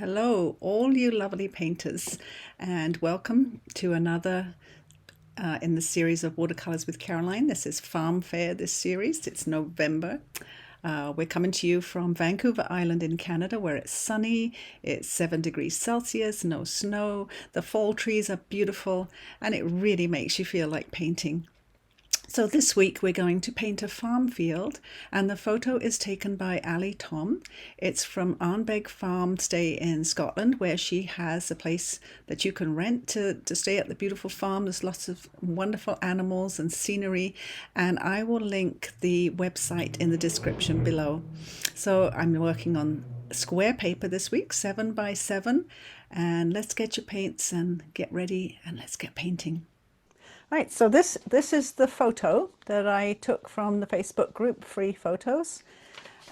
Hello, all you lovely painters, and welcome to another in the series of Watercolours with Caroline. This is Farm Fair, this series. It's November. We're coming to you from Vancouver Island in Canada, where it's sunny, it's 7 degrees Celsius, no snow, the fall trees are beautiful, and it really makes you feel like painting. So this week we're going to paint a farm field, and the photo is taken by Ali Tom. It's from Arnbeg Farm Stay in Scotland, where she has a place that you can rent to stay at the beautiful farm. There's lots of wonderful animals and scenery, and I will link the website in the description below. So I'm working on square paper this week, 7 by 7, and let's get your paints and get ready and let's get painting. Right, so this is the photo that I took from the Facebook group, Free Photos.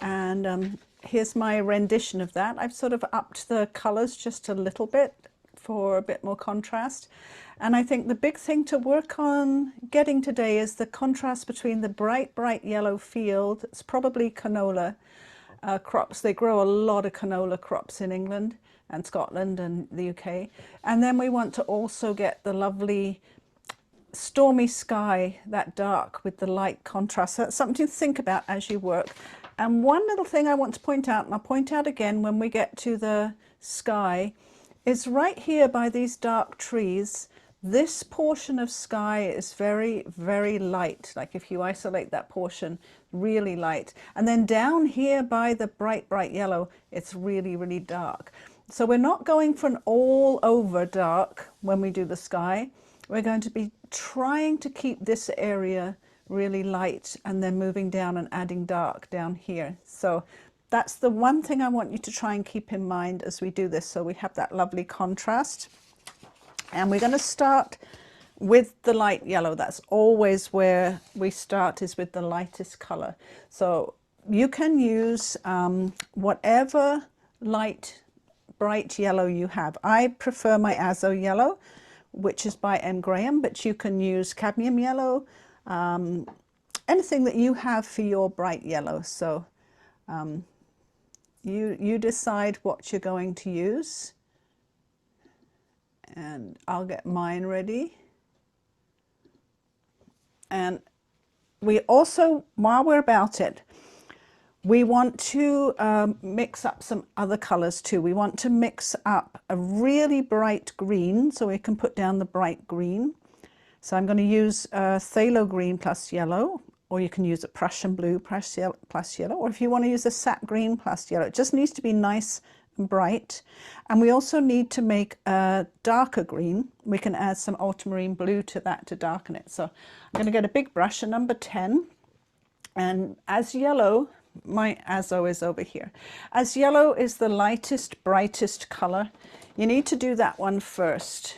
And here's my rendition of that. I've sort of upped the colours just a little bit for a bit more contrast. And I think the big thing to work on getting today is the contrast between the bright yellow field. It's probably canola crops. They grow a lot of canola crops in England and Scotland and the UK. And then we want to also get the lovely stormy sky, that dark with the light contrast. So that's something to think about as you work. And one little thing I want to point out, and I'll point out again when we get to the sky, is right here by these dark trees, this portion of sky is very light. Like if you isolate that portion, really light. And then down here by the bright yellow, it's really dark. So we're not going for an all over dark when we do the sky. We're going to be trying to keep this area really light and then moving down and adding dark down here. So that's the one thing I want you to try and keep in mind as we do this, so we have that lovely contrast. And we're going to start with the light yellow. That's always where we start, is with the lightest color. So you can use whatever light bright yellow you have. I prefer my Azo Yellow, which is by M. Graham, but you can use cadmium yellow, anything that you have for your bright yellow. So you decide what you're going to use, and I'll get mine ready. And we also, while we're about it, we want to mix up some other colors too. We want to mix up a really bright green, so we can put down the bright green. So I'm going to use Phthalo Green plus yellow, or you can use a Prussian Blue plus yellow, or if you want to use a sap green plus yellow. It just needs to be nice and bright. And we also need to make a darker green. We can add some Ultramarine Blue to that to darken it. So I'm going to get a big brush, a number 10, and as yellow, my Azo is over here. As yellow is the lightest, brightest color, you need to do that one first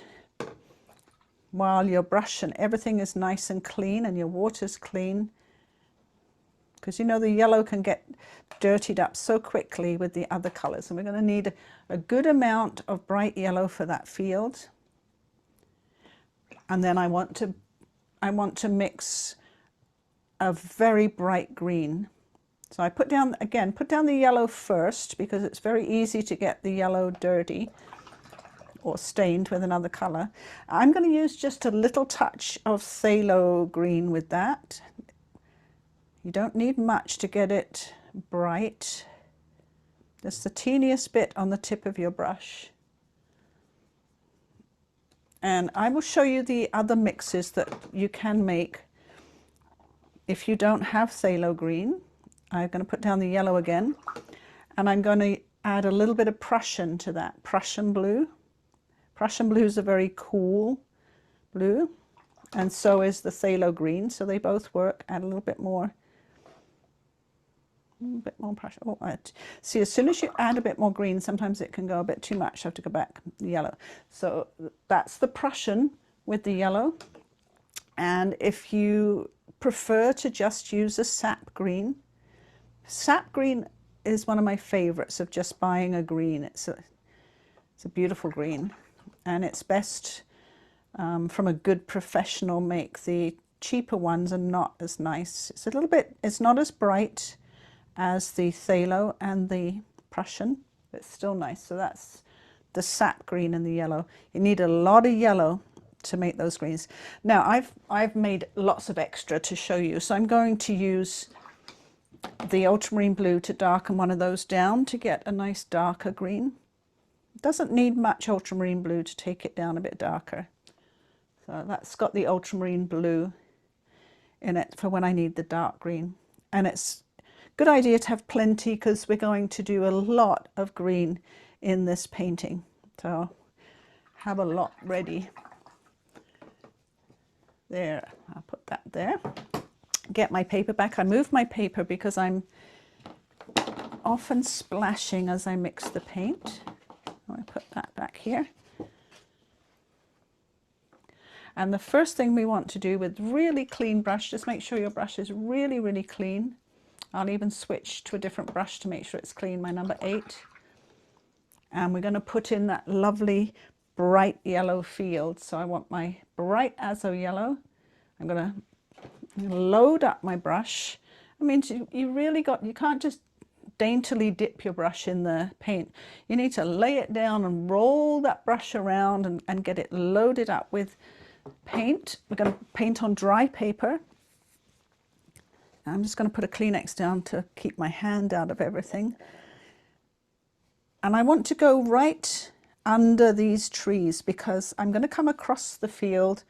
while your brush and everything is nice and clean and your water's clean, because you know the yellow can get dirtied up so quickly with the other colors. And we're going to need a good amount of bright yellow for that field. And then I want to mix a very bright green. So I put down the yellow first, because it's very easy to get the yellow dirty or stained with another color. I'm going to use just a little touch of Phthalo Green with that. You don't need much to get it bright. Just the teeniest bit on the tip of your brush. And I will show you the other mixes that you can make if you don't have Phthalo Green. I'm going to put down the yellow again, and I'm going to add a little bit of Prussian to that, Prussian Blue. Prussian Blue is a very cool blue, and so is the Phthalo Green, so they both work. Add a little bit more Prussian. Oh, see, as soon as you add a bit more green, sometimes it can go a bit too much. I have to go back, the yellow. So that's the Prussian with the yellow. And if you prefer to just use a sap green, sap green is one of my favorites of just buying a green. It's a beautiful green, and it's best from a good professional make. The cheaper ones are not as nice. It's not as bright as the Phthalo and the Prussian, It's still nice. So that's the sap green and the yellow. You need a lot of yellow to make those greens. Now I've made lots of extra to show you. So I'm going to use the Ultramarine Blue to darken one of those down to get a nice darker green. It doesn't need much Ultramarine Blue to take it down a bit darker. So that's got the Ultramarine Blue in it for when I need the dark green. And it's a good idea to have plenty because we're going to do a lot of green in this painting. So have a lot ready. There, I'll put that there. Get my paper back. I move my paper because I'm often splashing as I mix the paint. I put that back here. And the first thing we want to do with really clean brush, just make sure your brush is really, really clean. I'll even switch to a different brush to make sure it's clean, my number 8. And we're going to put in that lovely bright yellow field. So I want my bright Azo Yellow. I'm going to load up my brush. I mean, you can't just daintily dip your brush in the paint. You need to lay it down and roll that brush around and get it loaded up with paint. We're going to paint on dry paper. I'm just going to put a Kleenex down to keep my hand out of everything. And I want to go right under these trees because I'm going to come across the field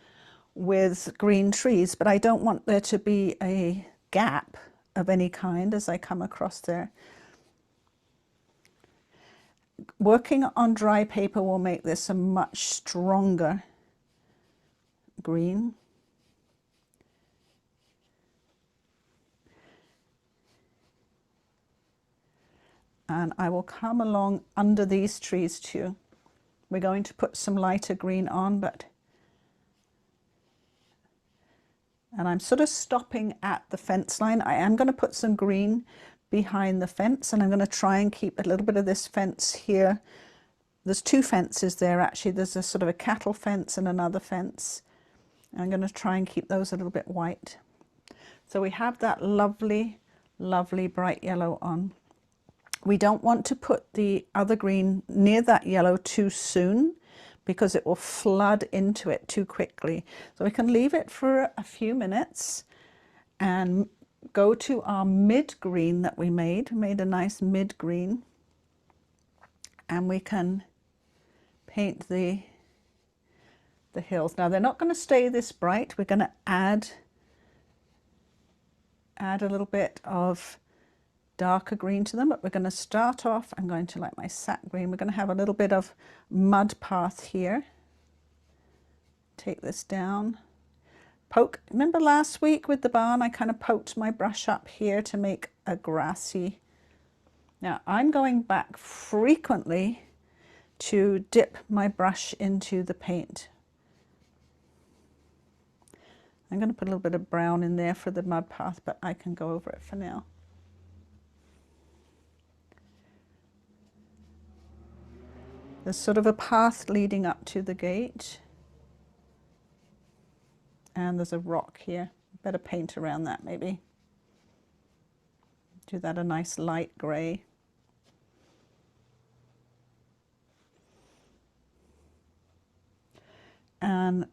with green trees, but I don't want there to be a gap of any kind as I come across there. Working on dry paper will make this a much stronger green. And I will come along under these trees too. We're going to put some lighter green on, and I'm sort of stopping at the fence line. I am going to put some green behind the fence, and I'm going to try and keep a little bit of this fence here. There's 2 fences there actually. There's a sort of a cattle fence and another fence. I'm going to try and keep those a little bit white. So we have that lovely, lovely bright yellow on. We don't want to put the other green near that yellow too soon because it will flood into it too quickly. So we can leave it for a few minutes and go to our mid green that we made. We made a nice mid green, and we can paint the hills. Now they're not going to stay this bright. We're going to add a little bit of darker green to them, but we're going to start off, I'm going to like my sap green, we're going to have a little bit of mud path here. Take this down, poke. Remember last week with the barn I kind of poked my brush up here to make a grassy. Now I'm going back frequently to dip my brush into the paint. I'm going to put a little bit of brown in there for the mud path, but I can go over it for now. There's sort of a path leading up to the gate, and there's a rock here. Better paint around that maybe. Do that a nice light grey. And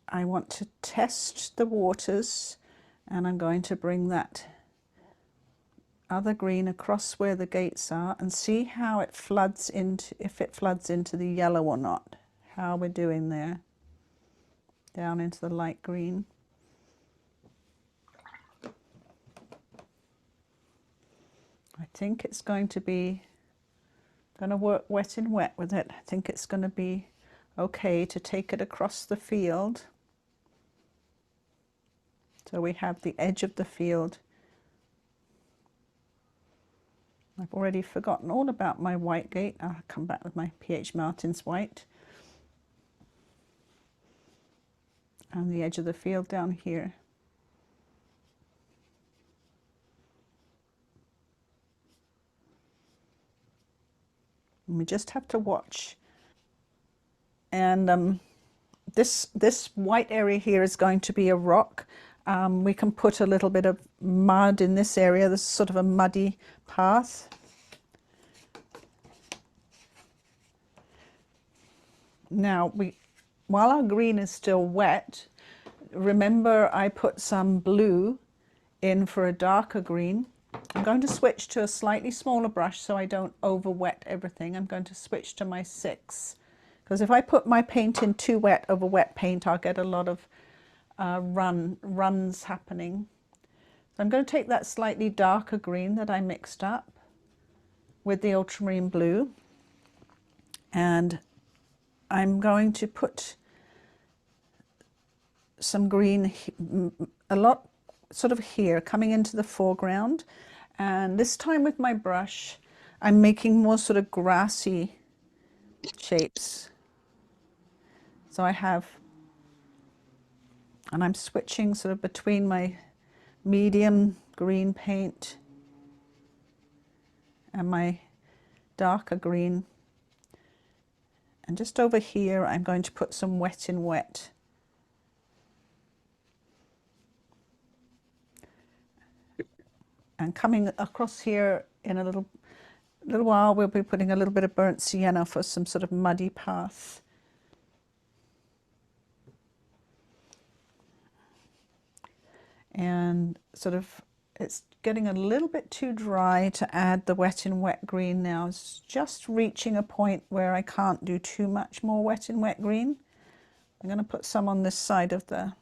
I want to test the waters, and I'm going to bring that other green across where the gates are and see how it floods into, if it floods into the yellow or not, how we're doing there, down into the light green. I think it's going to work wet in wet with it. I think it's going to be okay to take it across the field. So we have the edge of the field. I've already forgotten all about my white gate. I'll come back with my P.H. Martin's white. And the edge of the field down here. And we just have to watch. And this white area here is going to be a rock. We can put a little bit of mud in this area. This is sort of a muddy path. Now, while our green is still wet, remember I put some blue in for a darker green. I'm going to switch to a slightly smaller brush so I don't over wet everything. I'm going to switch to my 6, because if I put my paint in too wet over wet paint, I'll get a lot of runs happening. So I'm going to take that slightly darker green that I mixed up with the ultramarine blue, and I'm going to put some green, a lot sort of here, coming into the foreground. And this time with my brush, I'm making more sort of grassy shapes. So I have, and I'm switching sort of between my medium green paint and my darker green. And just over here, I'm going to put some wet in wet. And coming across here in a little while, we'll be putting a little bit of burnt sienna for some sort of muddy path. And sort of, it's getting a little bit too dry to add the wet in wet green now. It's just reaching a point where I can't do too much more wet in wet green. I'm going to put some on this side of the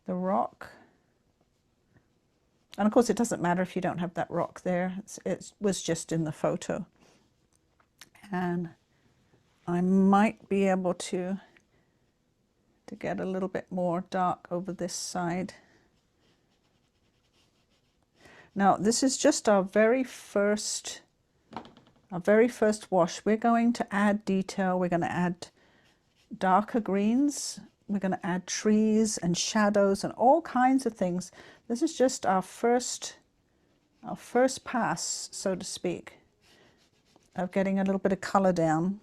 rock. And of course, it doesn't matter if you don't have that rock there. It was just in the photo. And I might be able to get a little bit more dark over this side. Now, this is just our very first wash. We're going to add detail. We're going to add darker greens. We're going to add trees and shadows and all kinds of things. This is just our first pass, so to speak, of getting a little bit of color down.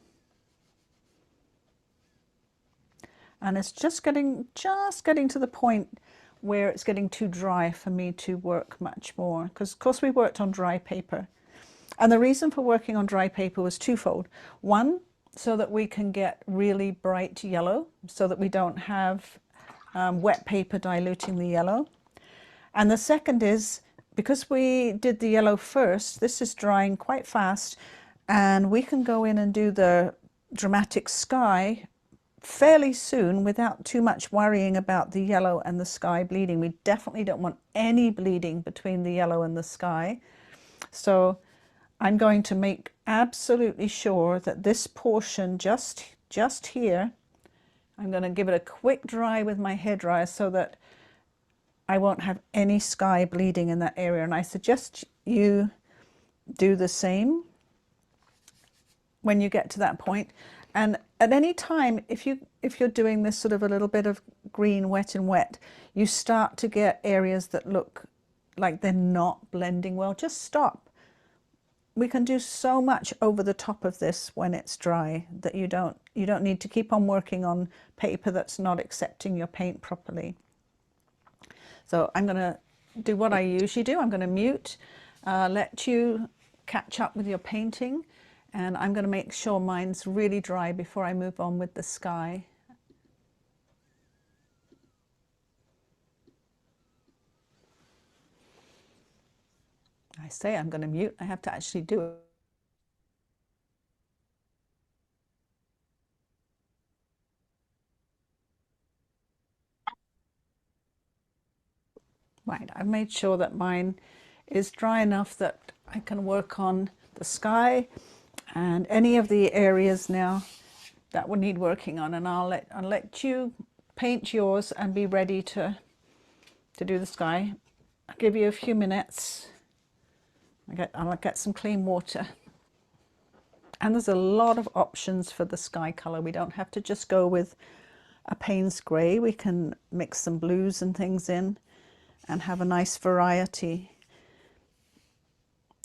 And it's just getting to the point where it's getting too dry for me to work much more, because of course we worked on dry paper. And the reason for working on dry paper was twofold. One, so that we can get really bright yellow, so that we don't have wet paper diluting the yellow. And the second is, because we did the yellow first, this is drying quite fast, and we can go in and do the dramatic sky fairly soon without too much worrying about the yellow and the sky bleeding. We definitely don't want any bleeding between the yellow and the sky. So I'm going to make absolutely sure that this portion just here, I'm going to give it a quick dry with my hairdryer so that I won't have any sky bleeding in that area. And I suggest you do the same when you get to that point. And at any time, if you're doing this sort of a little bit of green wet and wet, you start to get areas that look like they're not blending well, just stop. We can do so much over the top of this when it's dry that you don't need to keep on working on paper that's not accepting your paint properly. So I'm going to do what I usually do. I'm going to mute, let you catch up with your painting, and I'm going to make sure mine's really dry before I move on with the sky. I say I'm going to mute, I have to actually do it. Right, I've made sure that mine is dry enough that I can work on the sky and any of the areas now that would need working on, and I'll let you paint yours and be ready to do the sky. I'll give you a few minutes. I'll get some clean water. And there's a lot of options for the sky color. We don't have to just go with a Payne's grey. We can mix some blues and things in and have a nice variety.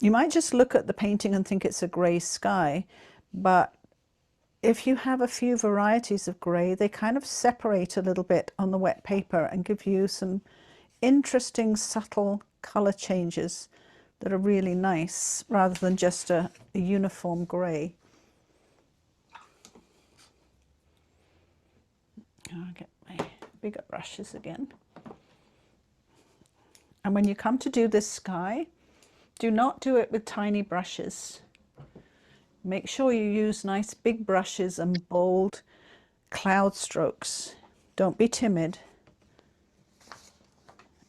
You might just look at the painting and think it's a grey sky, but if you have a few varieties of grey, they kind of separate a little bit on the wet paper and give you some interesting subtle colour changes that are really nice, rather than just a uniform grey. I'll get my bigger brushes again. And when you come to do this sky, do not do it with tiny brushes. Make sure you use nice big brushes and bold cloud strokes. Don't be timid.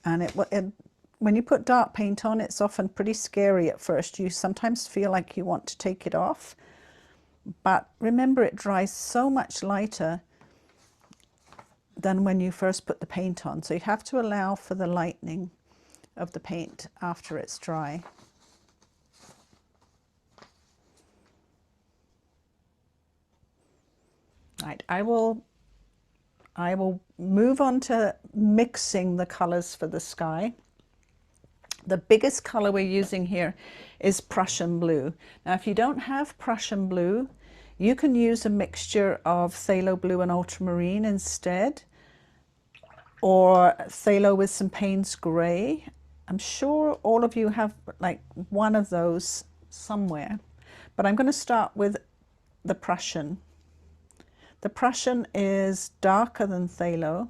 And when you put dark paint on, it's often pretty scary at first. You sometimes feel like you want to take it off. But remember, it dries so much lighter than when you first put the paint on. So you have to allow for the lightening of the paint after it's dry. Right, I will move on to mixing the colors for the sky. The biggest color we're using here is Prussian Blue. Now, if you don't have Prussian Blue, you can use a mixture of Phthalo Blue and Ultramarine instead, or Phthalo with some Payne's Gray. I'm sure all of you have like one of those somewhere, but I'm going to start with the Prussian. The Prussian is darker than Phthalo.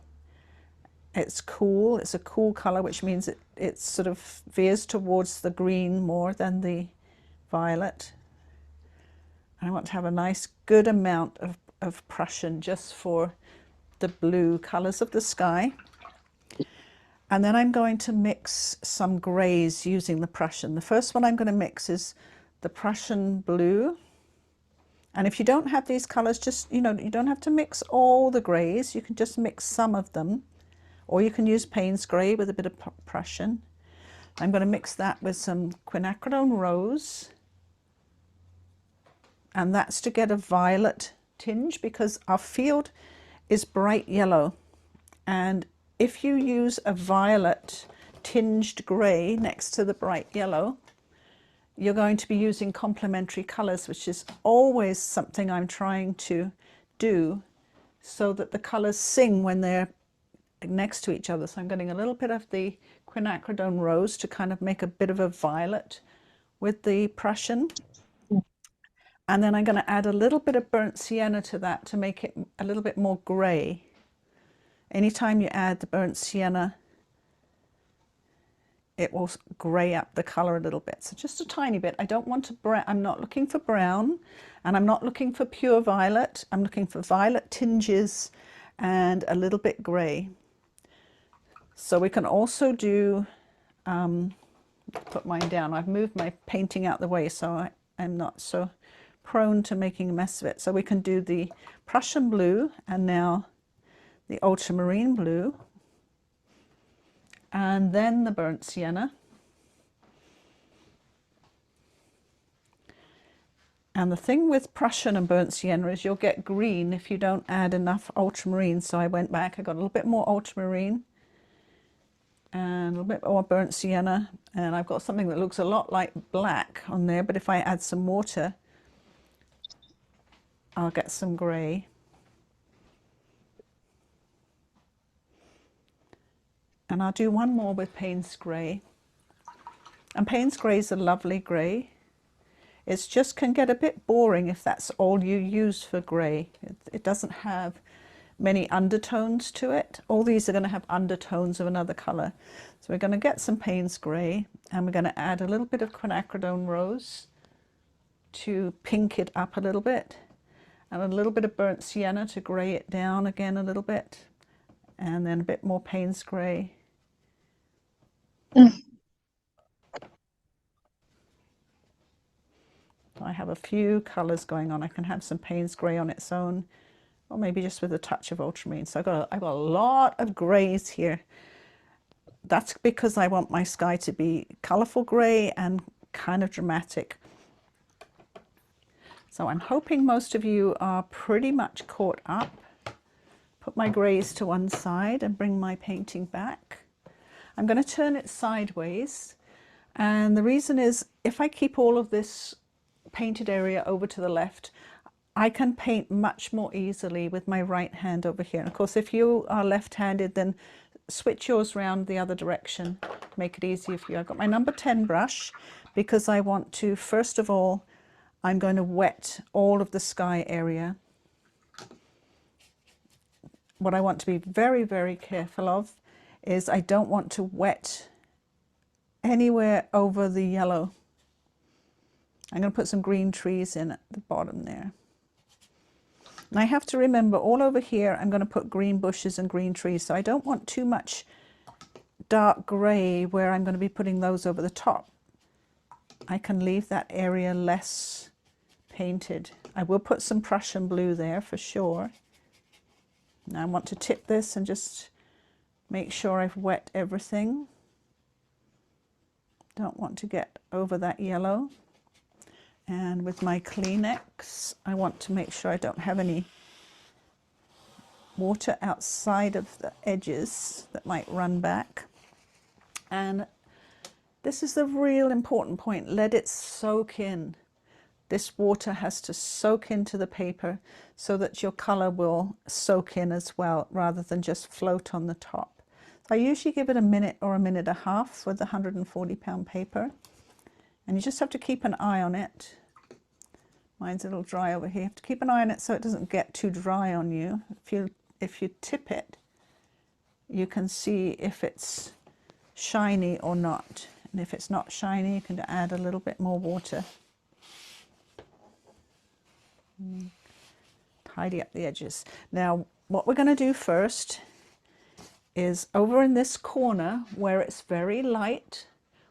It's cool. It's a cool color, which means it sort of veers towards the green more than the violet. And I want to have a nice good amount of Prussian just for the blue colors of the sky. And then I'm going to mix some grays using the Prussian. The first one I'm going to mix is the Prussian Blue. And if you don't have these colors, just, you don't have to mix all the grays. You can just mix some of them. Or you can use Payne's Gray with a bit of Prussian. I'm going to mix that with some Quinacridone Rose. And that's to get a violet tinge, because our field is bright yellow. And if you use a violet tinged gray next to the bright yellow, you're going to be using complementary colors, which is always something I'm trying to do so that the colors sing when they're next to each other. So I'm getting a little bit of the Quinacridone Rose to kind of make a bit of a violet with the Prussian. And then I'm going to add a little bit of burnt sienna to that to make it a little bit more gray. Anytime you add the burnt sienna, it will gray up the color a little bit. So just a tiny bit. I don't want to brown. I'm not looking for brown, and I'm not looking for pure violet. I'm looking for violet tinges and a little bit gray. So we can also do, put mine down. I've moved my painting out the way, so I'm not so prone to making a mess of it. So we can do the Prussian Blue and now the Ultramarine Blue, and then the burnt sienna. And the thing with Prussian and burnt sienna is you'll get green if you don't add enough ultramarine. So I went back, I got a little bit more ultramarine and a little bit more burnt sienna, and I've got something that looks a lot like black on there, but if I add some water, I'll get some gray. And I'll do one more with Payne's Gray. And Payne's Gray is a lovely gray. It just can get a bit boring if that's all you use for gray. It doesn't have many undertones to it. All these are going to have undertones of another color. So we're going to get some Payne's Gray, and we're going to add a little bit of Quinacridone Rose to pink it up a little bit, and a little bit of burnt sienna to gray it down again a little bit, and then a bit more Payne's Gray. I have a few colors going on. I can have some Payne's Gray on its own, or maybe just with a touch of ultramarine. So I've got a lot of grays here. That's because I want my sky to be colorful gray and kind of dramatic. So I'm hoping most of you are pretty much caught up. Put my grays to one side and bring my painting back. I'm going to turn it sideways, and the reason is if I keep all of this painted area over to the left, I can paint much more easily with my right hand over here. And of course, if you are left-handed, then switch yours around the other direction, make it easier for you. I've got my number 10 brush because I want to, first of all, I'm going to wet all of the sky area. what I want to be very, very careful of is I don't want to wet anywhere over the yellow. I'm going to put some green trees in at the bottom there. And I have to remember all over here I'm going to put green bushes and green trees, so I don't want too much dark grey where I'm going to be putting those over the top. I can leave that area less painted. I will put some Prussian blue there for sure. Now I want to tip this and just make sure I've wet everything. Don't want to get over that yellow. And with my Kleenex, I want to make sure I don't have any water outside of the edges that might run back. And this is the real important point. Let it soak in. This water has to soak into the paper so that your color will soak in as well, rather than just float on the top. I usually give it a minute or a minute and a half with the 140-pound paper. And you just have to keep an eye on it. Mine's a little dry over here. You have to keep an eye on it so it doesn't get too dry on you. If you tip it, you can see if it's shiny or not. And if it's not shiny, you can add a little bit more water. Tidy up the edges. Now, what we're going to do first is over in this corner where it's very light,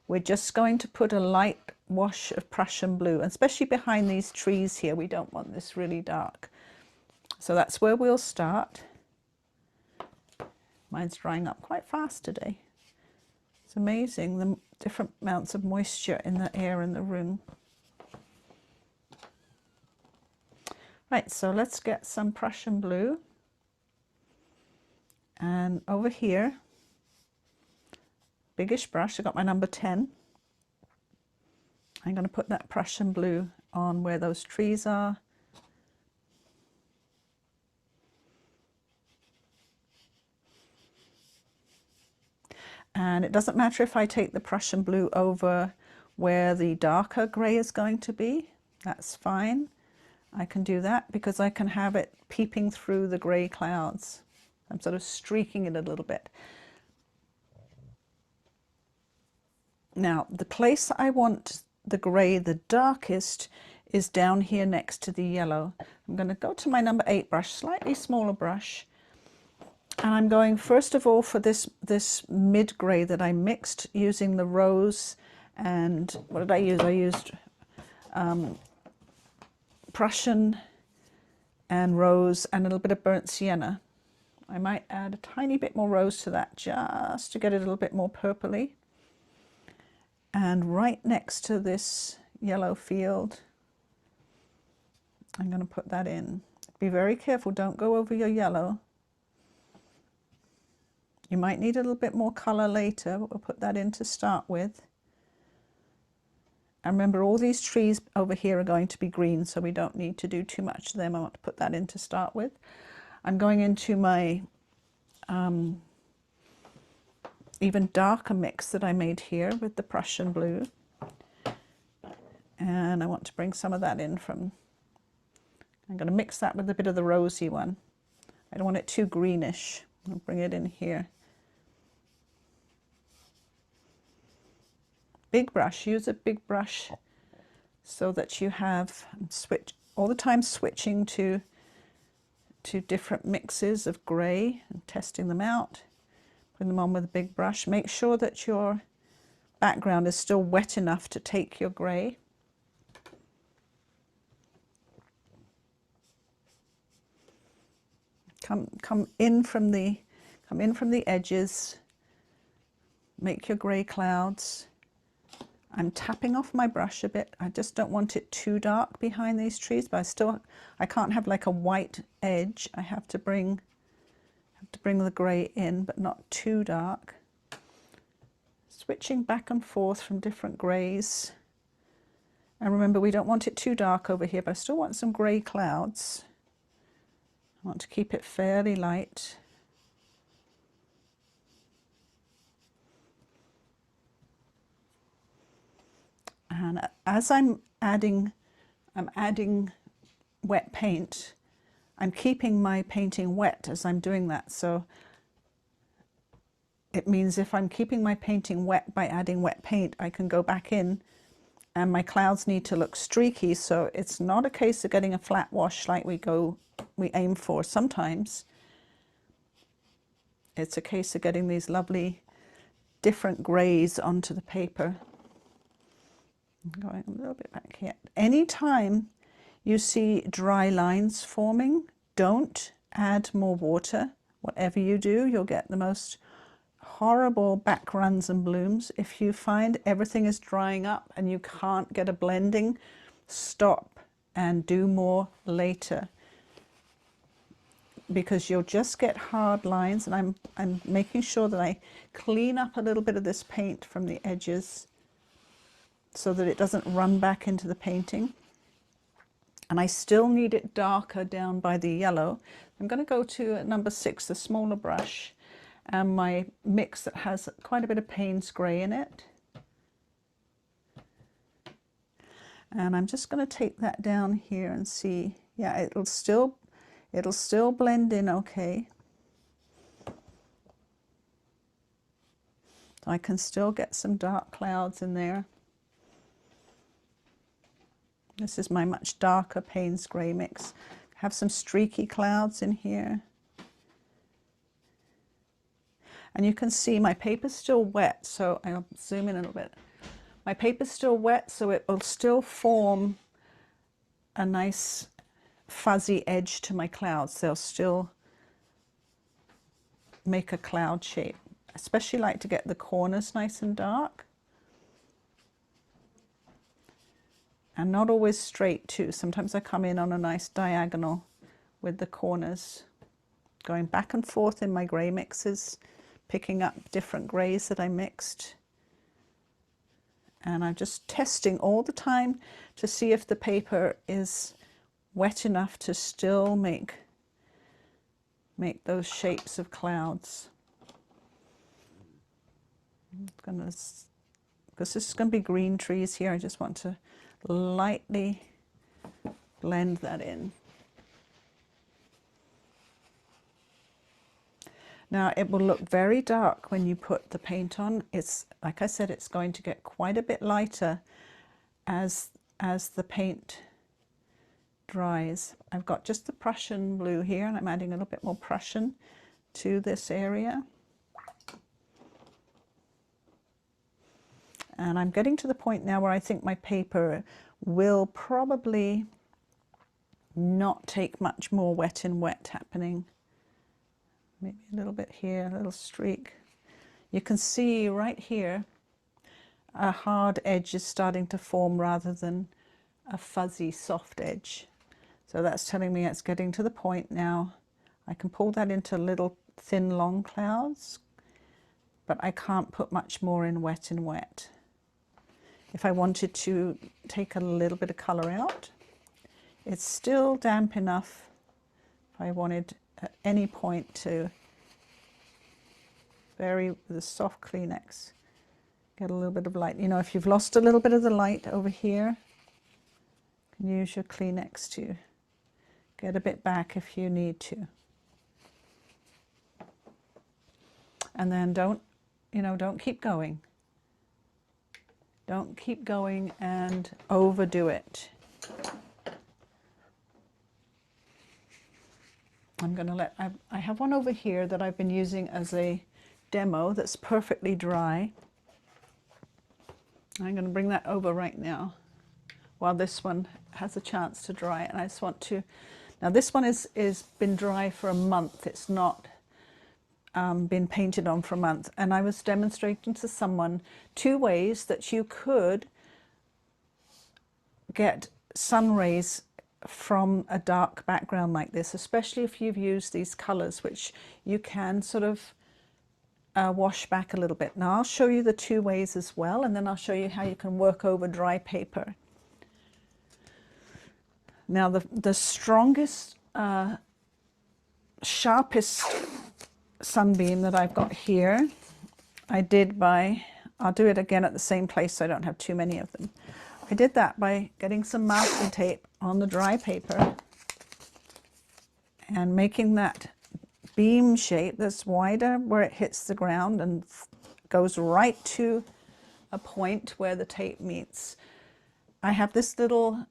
we're just going to put a light wash of Prussian blue, and especially behind these trees here, we don't want this really dark. So that's where we'll start. Mine's drying up quite fast today. It's amazing the different amounts of moisture in the air in the room. Right, so let's get some Prussian blue. And over here, biggish brush, I got my number 10. I'm going to put that Prussian blue on where those trees are. And it doesn't matter if I take the Prussian blue over where the darker grey is going to be. That's fine. I can do that because I can have it peeping through the grey clouds. I'm sort of streaking it a little bit. Now, the place I want the grey the darkest is down here next to the yellow. I'm going to go to my number 8 brush, slightly smaller brush, and I'm going first of all for this mid grey that I mixed using the rose and what did I use? I used Prussian and rose and a little bit of burnt sienna. I might add a tiny bit more rose to that just to get it a little bit more purpley. And right next to this yellow field, I'm going to put that in. Be very careful, don't go over your yellow. You might need a little bit more color later, but we'll put that in to start with. And remember, all these trees over here are going to be green, so we don't need to do too much to them. I want to put that in to start with. I'm going into my even darker mix that I made here with the Prussian blue. And I want to bring some of that in from, I'm going to mix that with a bit of the rosy one. I don't want it too greenish. I'll bring it in here. Big brush, use a big brush so that you have all the time switching to different mixes of grey and testing them out. Putting them on with a big brush. Make sure that your background is still wet enough to take your grey. Come in from the edges. Make your grey clouds. I'm tapping off my brush a bit. I just don't want it too dark behind these trees, but I can't have like a white edge. I have to bring the grey in, but not too dark. Switching back and forth from different greys. And remember, we don't want it too dark over here, but I still want some grey clouds. I want to keep it fairly light. And as I'm adding wet paint, I'm keeping my painting wet as I'm doing that. So it means if I'm keeping my painting wet by adding wet paint, I can go back in, and my clouds need to look streaky. So it's not a case of getting a flat wash like we aim for sometimes. It's a case of getting these lovely different grays onto the paper. I'm going a little bit back here. Anytime you see dry lines forming, don't add more water. Whatever you do, you'll get the most horrible back runs and blooms. If you find everything is drying up and you can't get a blending, stop and do more later, because you'll just get hard lines. And I'm making sure that I clean up a little bit of this paint from the edges so that it doesn't run back into the painting. And I still need it darker down by the yellow. I'm going to go to number 6, the smaller brush, and my mix that has quite a bit of Payne's grey in it. And I'm just going to take that down here and see, yeah, it'll still blend in okay. I can still get some dark clouds in there. This is my much darker Payne's grey mix. Have some streaky clouds in here. And you can see my paper's still wet, so I'll zoom in a little bit. My paper's still wet, so it will still form a nice fuzzy edge to my clouds. They'll still make a cloud shape. I especially like to get the corners nice and dark. And not always straight too. Sometimes I come in on a nice diagonal with the corners, going back and forth in my grey mixes, picking up different greys that I mixed. And I'm just testing all the time to see if the paper is wet enough to still make those shapes of clouds. I'm gonna, because this is going to be green trees here, I just want to lightly blend that in. Now it will look very dark when you put the paint on. It's, like I said, it's going to get quite a bit lighter as the paint dries. I've got just the Prussian blue here, and I'm adding a little bit more Prussian to this area. And I'm getting to the point now where I think my paper will probably not take much more wet in wet happening. Maybe a little bit here, a little streak. You can see right here a hard edge is starting to form rather than a fuzzy soft edge. So that's telling me it's getting to the point now. I can pull that into little thin long clouds, but I can't put much more in wet and wet. If I wanted to take a little bit of color out, it's still damp enough. If I wanted at any point to with a soft Kleenex, get a little bit of light. You know, if you've lost a little bit of the light over here, you can use your Kleenex to get a bit back if you need to. And then don't keep going. Don't keep going and overdo it. I'm going to let, I have one over here that I've been using as a demo that's perfectly dry. I'm going to bring that over right now while this one has a chance to dry. And I just want to, now this one is been dry for a month. It's not been painted on for a month, and I was demonstrating to someone 2 ways that you could get sun rays from a dark background like this, especially if you've used these colors, which you can sort of wash back a little bit. Now I'll show you the 2 ways as well, and then I'll show you how you can work over dry paper. Now the strongest, sharpest sunbeam that I've got here, I did by, I'll do it again at the same place so I don't have too many of them. I did that by getting some masking tape on the dry paper and making that beam shape that's wider where it hits the ground and goes right to a point where the tape meets. I have this little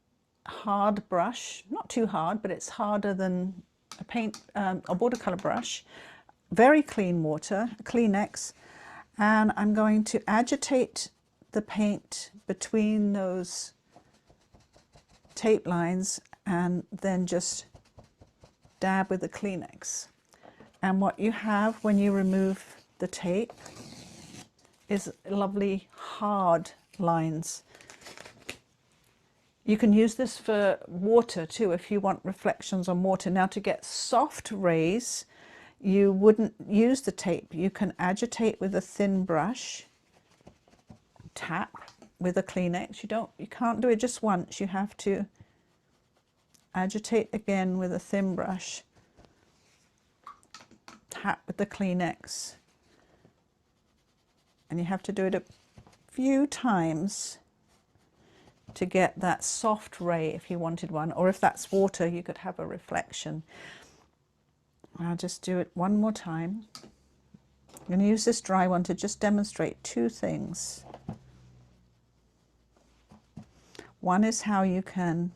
hard brush, not too hard, but it's harder than a watercolor brush, very clean water, a Kleenex, and I'm going to agitate the paint between those tape lines and then just dab with the Kleenex. And what you have when you remove the tape is lovely hard lines. You can use this for water too if you want reflections on water. Now, to get soft rays, you wouldn't use the tape. You can agitate with a thin brush, tap with a Kleenex. You can't do it just once. You have to agitate again with a thin brush, tap with the Kleenex, and you have to do it a few times to get that soft ray if you wanted one, or if that's water you could have a reflection. I'll just do it one more time. I'm going to use this dry one to just demonstrate two things. One is how you can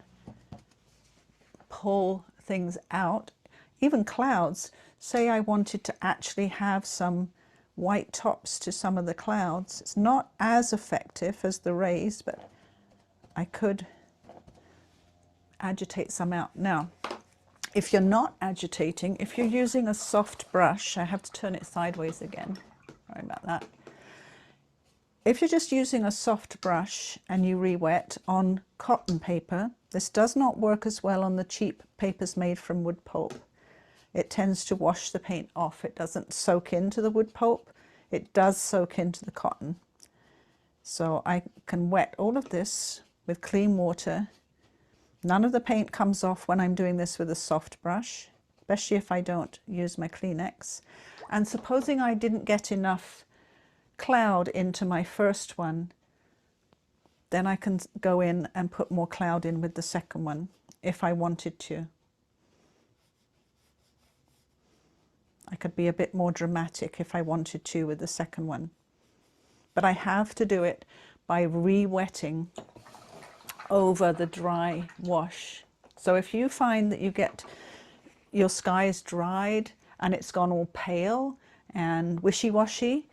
pull things out, even clouds. Say I wanted to actually have some white tops to some of the clouds. It's not as effective as the rays, but I could agitate some out. Now, if you're not agitating, if you're using a soft brush, I have to turn it sideways again. Sorry about that. If you're just using a soft brush and you re-wet on cotton paper, this does not work as well on the cheap papers made from wood pulp. It tends to wash the paint off. It doesn't soak into the wood pulp. It does soak into the cotton. So I can wet all of this with clean water. None of the paint comes off when I'm doing this with a soft brush, especially if I don't use my Kleenex. And supposing I didn't get enough cloud into my first one, then I can go in and put more cloud in with the second one if I wanted to. I could be a bit more dramatic if I wanted to with the second one. But I have to do it by re-wetting over the dry wash. So if you find that you get your skies dried and it's gone all pale and wishy-washy,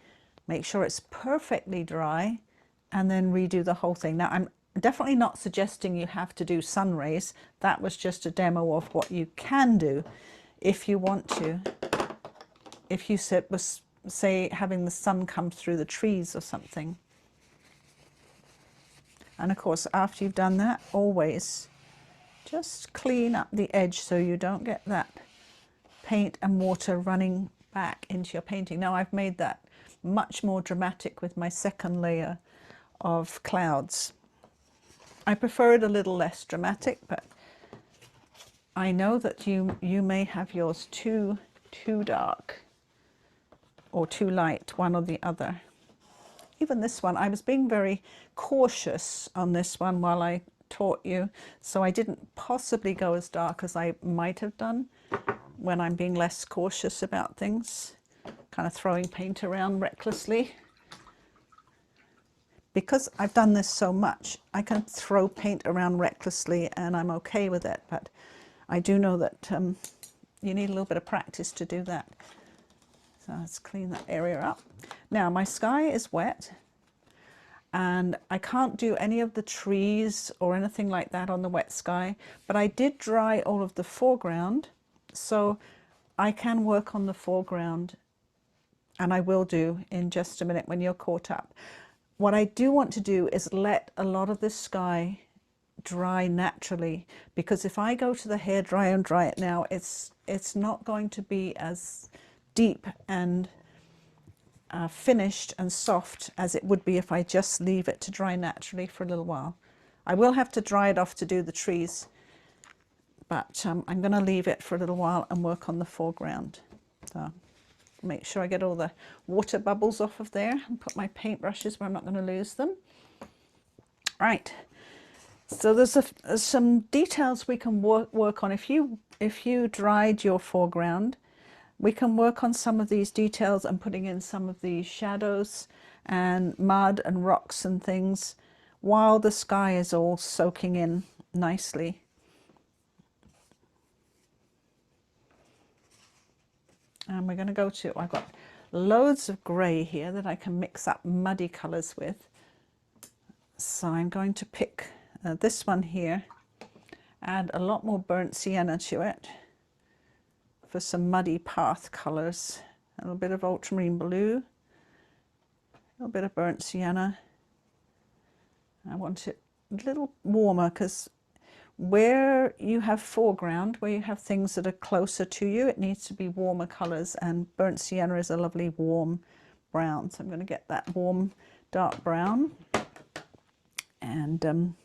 make sure it's perfectly dry and then redo the whole thing. Now, I'm definitely not suggesting you have to do sun rays. That was just a demo of what you can do if you want to. If you say having the sun come through the trees or something. And of course, after you've done that, always just clean up the edge so you don't get that paint and water running back into your painting. Now, I've made that much more dramatic with my second layer of clouds. I prefer it a little less dramatic, but I know that you may have yours too dark or too light, one or the other. Even this one, I was being very cautious on this one while I taught you, so I didn't possibly go as dark as I might have done when I'm being less cautious about things, kind of throwing paint around recklessly. Because I've done this so much, I can throw paint around recklessly and I'm okay with it, but I do know that you need a little bit of practice to do that. So let's clean that area up. Now, my sky is wet and I can't do any of the trees or anything like that on the wet sky, but I did dry all of the foreground, so I can work on the foreground, and I will do in just a minute when you're caught up. What I do want to do is let a lot of this sky dry naturally, because if I go to the hairdryer and dry it now, it's not going to be as deep and finished and soft as it would be if I just leave it to dry naturally for a little while. I will have to dry it off to do the trees, but I'm going to leave it for a little while and work on the foreground. So make sure I get all the water bubbles off of there and put my paintbrushes where I'm not going to lose them. Right, so there's some details we can work on. If if you dried your foreground, we can work on some of these details and putting in some of these shadows and mud and rocks and things while the sky is all soaking in nicely. And we're going to go to, I've got loads of grey here that I can mix up muddy colours with. So I'm going to pick this one here, add a lot more burnt sienna to it for some muddy path colours. A little bit of ultramarine blue, a little bit of burnt sienna. I want it a little warmer because where you have foreground, where you have things that are closer to you, it needs to be warmer colours, and burnt sienna is a lovely warm brown. So I'm going to get that warm dark brown and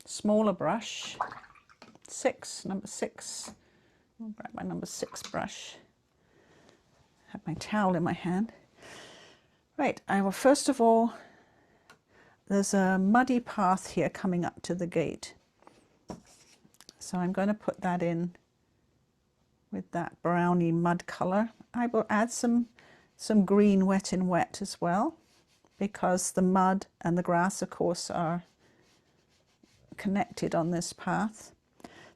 smaller brush, number 6. I'll grab my number 6 brush. I have my towel in my hand. Right, I will first of all, there's a muddy path here coming up to the gate. So I'm going to put that in with that browny mud colour. I will add some green wet in wet as well, because the mud and the grass, of course, are connected on this path.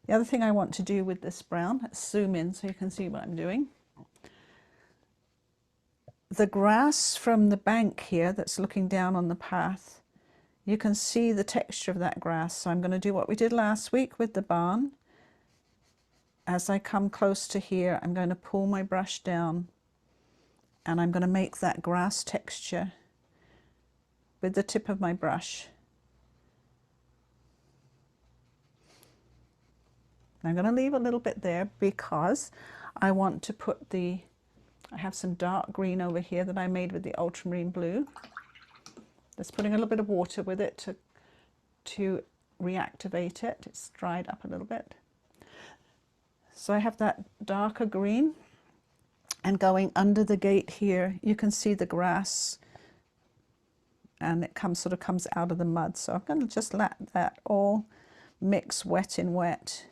The other thing I want to do with this brown, let's zoom in so you can see what I'm doing. The grass from the bank here that's looking down on the path, you can see the texture of that grass. So I'm going to do what we did last week with the barn. As I come close to here, I'm going to pull my brush down and I'm going to make that grass texture with the tip of my brush. I'm going to leave a little bit there because I want to put I have some dark green over here that I made with the ultramarine blue. Just putting a little bit of water with it to reactivate it. It's dried up a little bit. So I have that darker green, and going under the gate here, you can see the grass and it sort of comes out of the mud. So I'm going to just let that all mix wet in wet.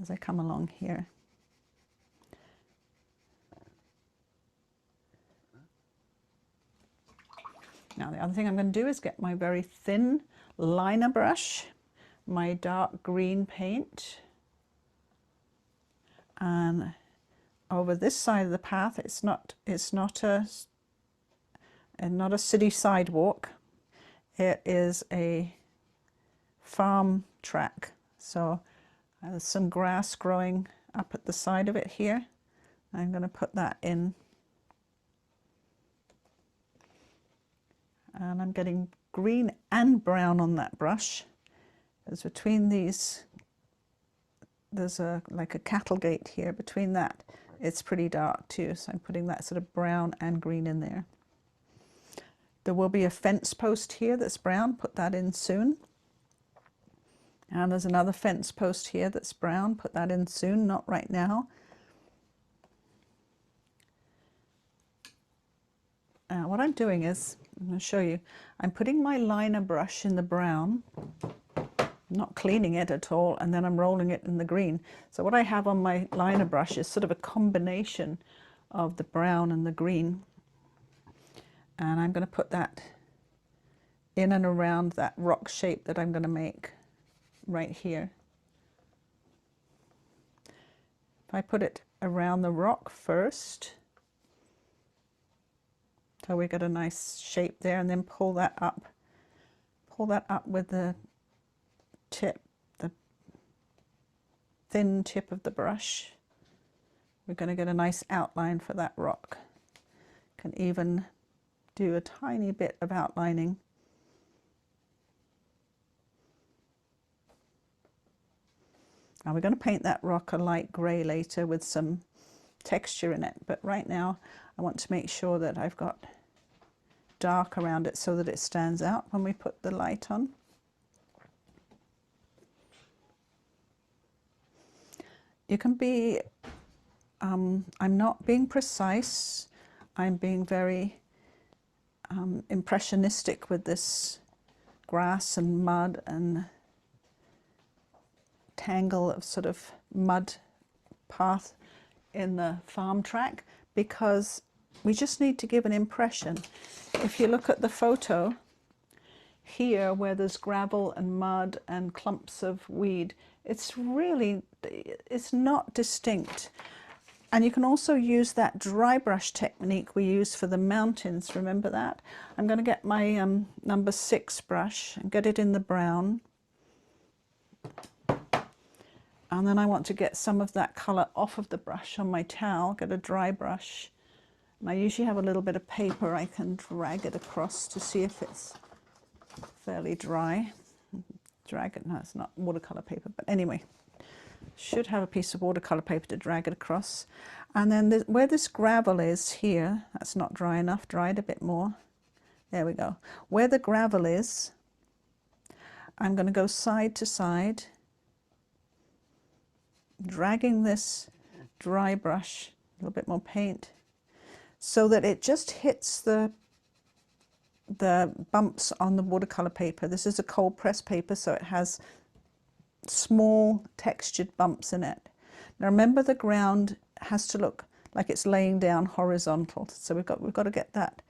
As I come along here. Now the other thing I'm going to do is get my very thin liner brush, my dark green paint, and over this side of the path, it's not a city sidewalk. It is a farm track. So there's some grass growing up at the side of it here. I'm going to put that in. And I'm getting green and brown on that brush. Because between these, there's like a cattle gate here. Between that, it's pretty dark too. So I'm putting that sort of brown and green in there. There will be a fence post here that's brown. Put that in soon. And there's another fence post here that's brown. Put that in soon, not right now. What I'm doing is, I'm going to show you, I'm putting my liner brush in the brown, not cleaning it at all, and then I'm rolling it in the green. So what I have on my liner brush is sort of a combination of the brown and the green. And I'm going to put that in and around that rock shape that I'm going to make right here. If I put it around the rock first, so we get a nice shape there, and then pull that up with the tip, the thin tip of the brush. We're going to get a nice outline for that rock. Can even do a tiny bit of outlining. Now we're going to paint that rock a light grey later with some texture in it, but right now I want to make sure that I've got dark around it so that it stands out when we put the light on. you can be, I'm not being precise, I'm being very impressionistic with this grass and mud and tangle of sort of mud path in the farm track, because we just need to give an impression. If you look at the photo here where there's gravel and mud and clumps of weed, it's not distinct. And you can also use that dry brush technique we use for the mountains. Remember that? I'm going to get my number 6 brush and get it in the brown. And then I want to get some of that colour off of the brush on my towel, get a dry brush. And I usually have a little bit of paper I can drag it across to see if it's fairly dry. Drag it, no, it's not watercolour paper, but anyway. Should have a piece of watercolour paper to drag it across. And then where this gravel is here, that's not dry enough, dry it a bit more. There we go. Where the gravel is, I'm going to go side to side, dragging this dry brush, a little bit more paint, so that it just hits the bumps on the watercolour paper. This is a cold press paper, so it has small textured bumps in it. Now remember, the ground has to look like it's laying down horizontal, so we've got to get that.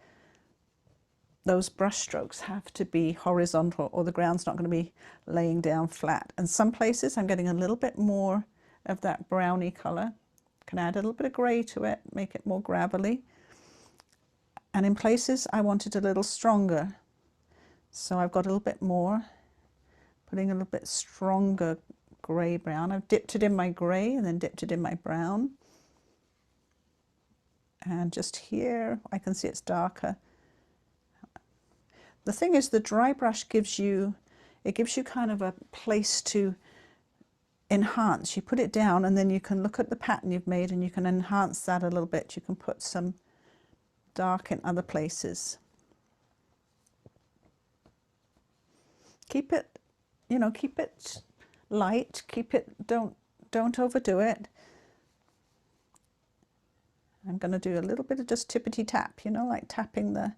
Those brush strokes have to be horizontal, or the ground's not going to be laying down flat. And some places I'm getting a little bit more of that browny colour. Can add a little bit of grey to it, make it more gravelly. And in places I want it a little stronger, so I've got a little bit more, putting a little bit stronger grey brown. I've dipped it in my grey and then dipped it in my brown. And just here I can see it's darker. The thing is, the dry brush gives you kind of a place to enhance. You put it down and then you can look at the pattern you've made and you can enhance that a little bit. You can put some dark in other places. Keep it, keep it light, don't overdo it. I'm going to do a little bit of just tippity tap, like tapping the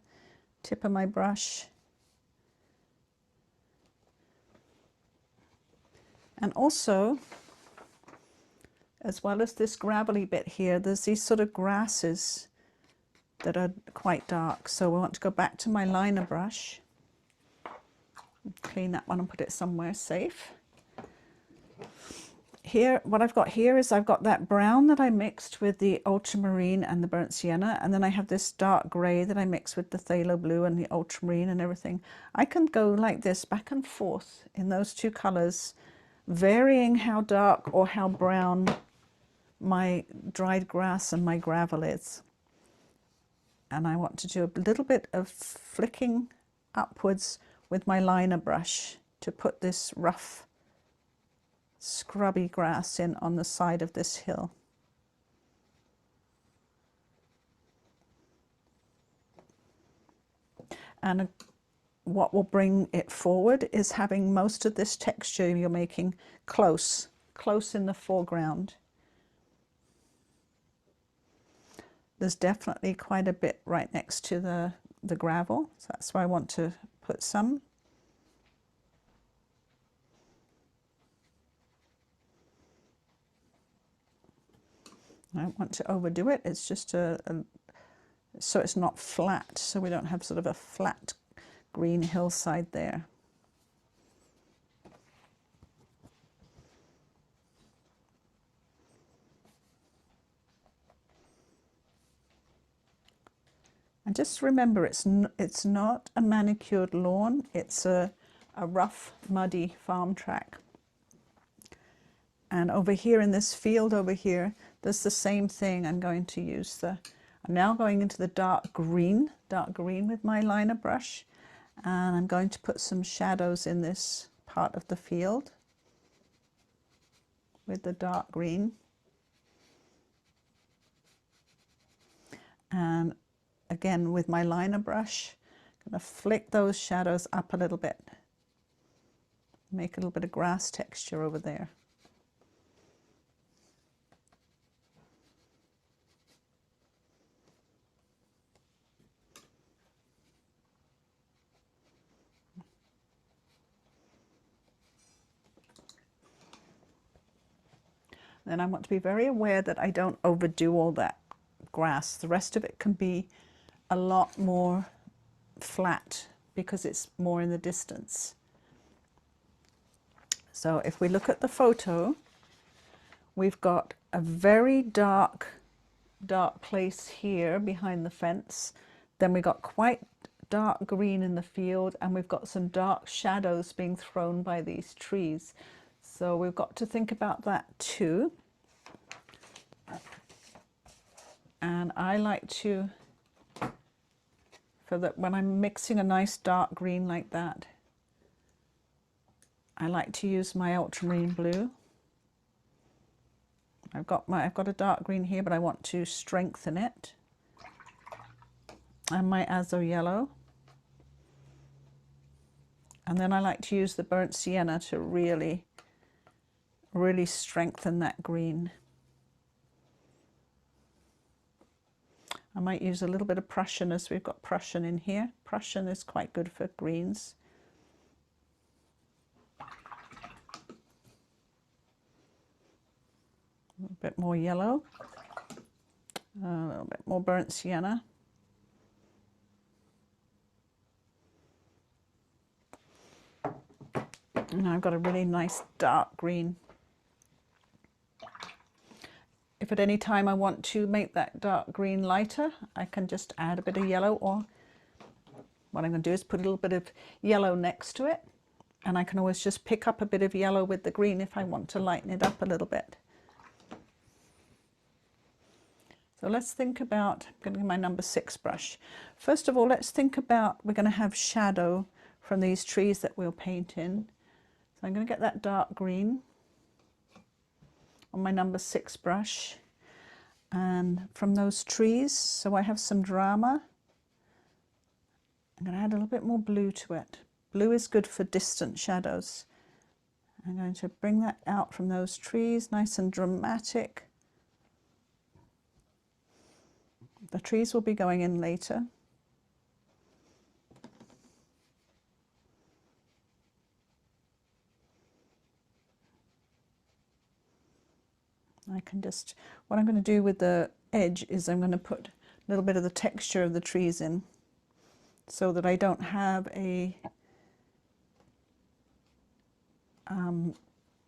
tip of my brush. And also, as well as this gravelly bit here, there's these sort of grasses that are quite dark. So we want to go back to my liner brush, clean that one and put it somewhere safe. Here, what I've got here is I've got that brown that I mixed with the ultramarine and the burnt sienna, and then I have this dark grey that I mixed with the phthalo blue and the ultramarine and everything. I can go like this back and forth in those two colours, varying how dark or how brown my dried grass and my gravel is. And I want to do a little bit of flicking upwards with my liner brush to put this rough scrubby grass in on the side of this hill. And what will bring it forward is having most of this texture you're making close in the foreground. There's definitely quite a bit right next to the gravel, so that's why I want to put some. I don't want to overdo it. It's just so it's not flat, so we don't have sort of a flat green hillside there. And just remember, it's not a manicured lawn, it's a rough, muddy farm track. And over here in this field over here, there's the same thing. I'm going to use I'm now going into the dark green with my liner brush, and I'm going to put some shadows in this part of the field with the dark green. And again, with my liner brush, I'm going to flick those shadows up a little bit, make a little bit of grass texture over there. Then I want to be very aware that I don't overdo all that grass. The rest of it can be a lot more flat because it's more in the distance. So if we look at the photo, we've got a very dark place here behind the fence. Then we got quite dark green in the field, and we've got some dark shadows being thrown by these trees. So we've got to think about that too. And I like to, for that, when I'm mixing a nice dark green like that, I like to use my Ultramarine Blue. I've got a dark green here, but I want to strengthen it. And my Azo Yellow. And then I like to use the burnt sienna to really strengthen that green. I might use a little bit of Prussian, as we've got Prussian in here. Prussian is quite good for greens. A little bit more yellow, a little bit more burnt sienna. And I've got a really nice dark green. If at any time I want to make that dark green lighter, I can just add a bit of yellow, or what I'm going to do is put a little bit of yellow next to it, and I can always just pick up a bit of yellow with the green if I want to lighten it up a little bit. So let's think about, I'm going to get my number 6 brush. First of all, let's think about, we're going to have shadow from these trees that we'll paint in. So I'm going to get that dark green on my number 6 brush, and from those trees, so I have some drama, I'm going to add a little bit more blue to it. Blue is good for distant shadows. I'm going to bring that out from those trees, nice and dramatic. The trees will be going in later. I can just, what I'm going to do with the edge is I'm going to put a little bit of the texture of the trees in, so that I don't have a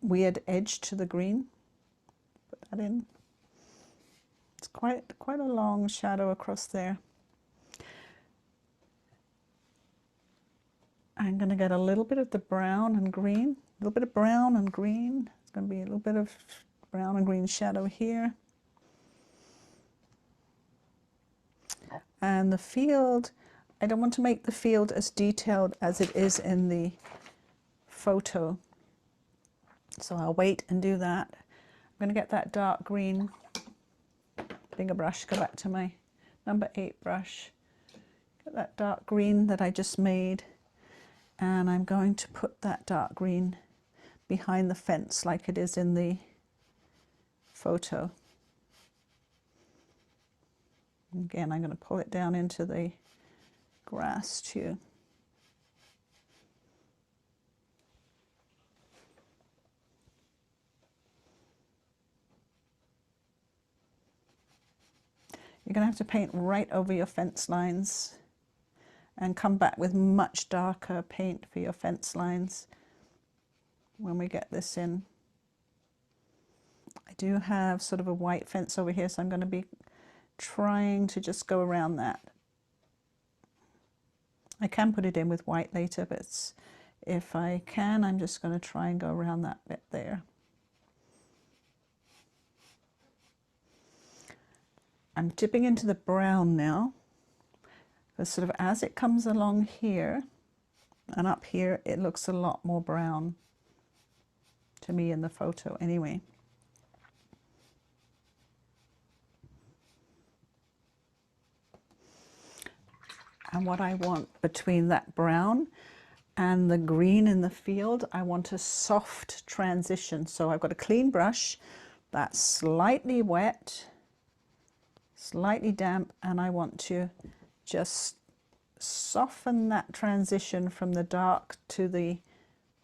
weird edge to the green. Put that in. It's quite a long shadow across there. I'm going to get a little bit of the brown and green, a little bit of brown and green. It's going to be a little bit of brown and green shadow here. And the field, I don't want to make the field as detailed as it is in the photo. So I'll wait and do that. I'm going to get that dark green, bigger brush, go back to my number 8 brush. Get that dark green that I just made, and I'm going to put that dark green behind the fence like it is in the photo. Again, I'm going to pull it down into the grass too. You're going to have to paint right over your fence lines and come back with much darker paint for your fence lines when we get this in. I do have sort of a white fence over here, so I'm going to be trying to just go around that. I can put it in with white later, but if I can, I'm just going to try and go around that bit there. I'm dipping into the brown now, because sort of as it comes along here and up here, it looks a lot more brown to me in the photo anyway. And what I want between that brown and the green in the field, I want a soft transition. So I've got a clean brush that's slightly wet, slightly damp, and I want to just soften that transition from the dark to the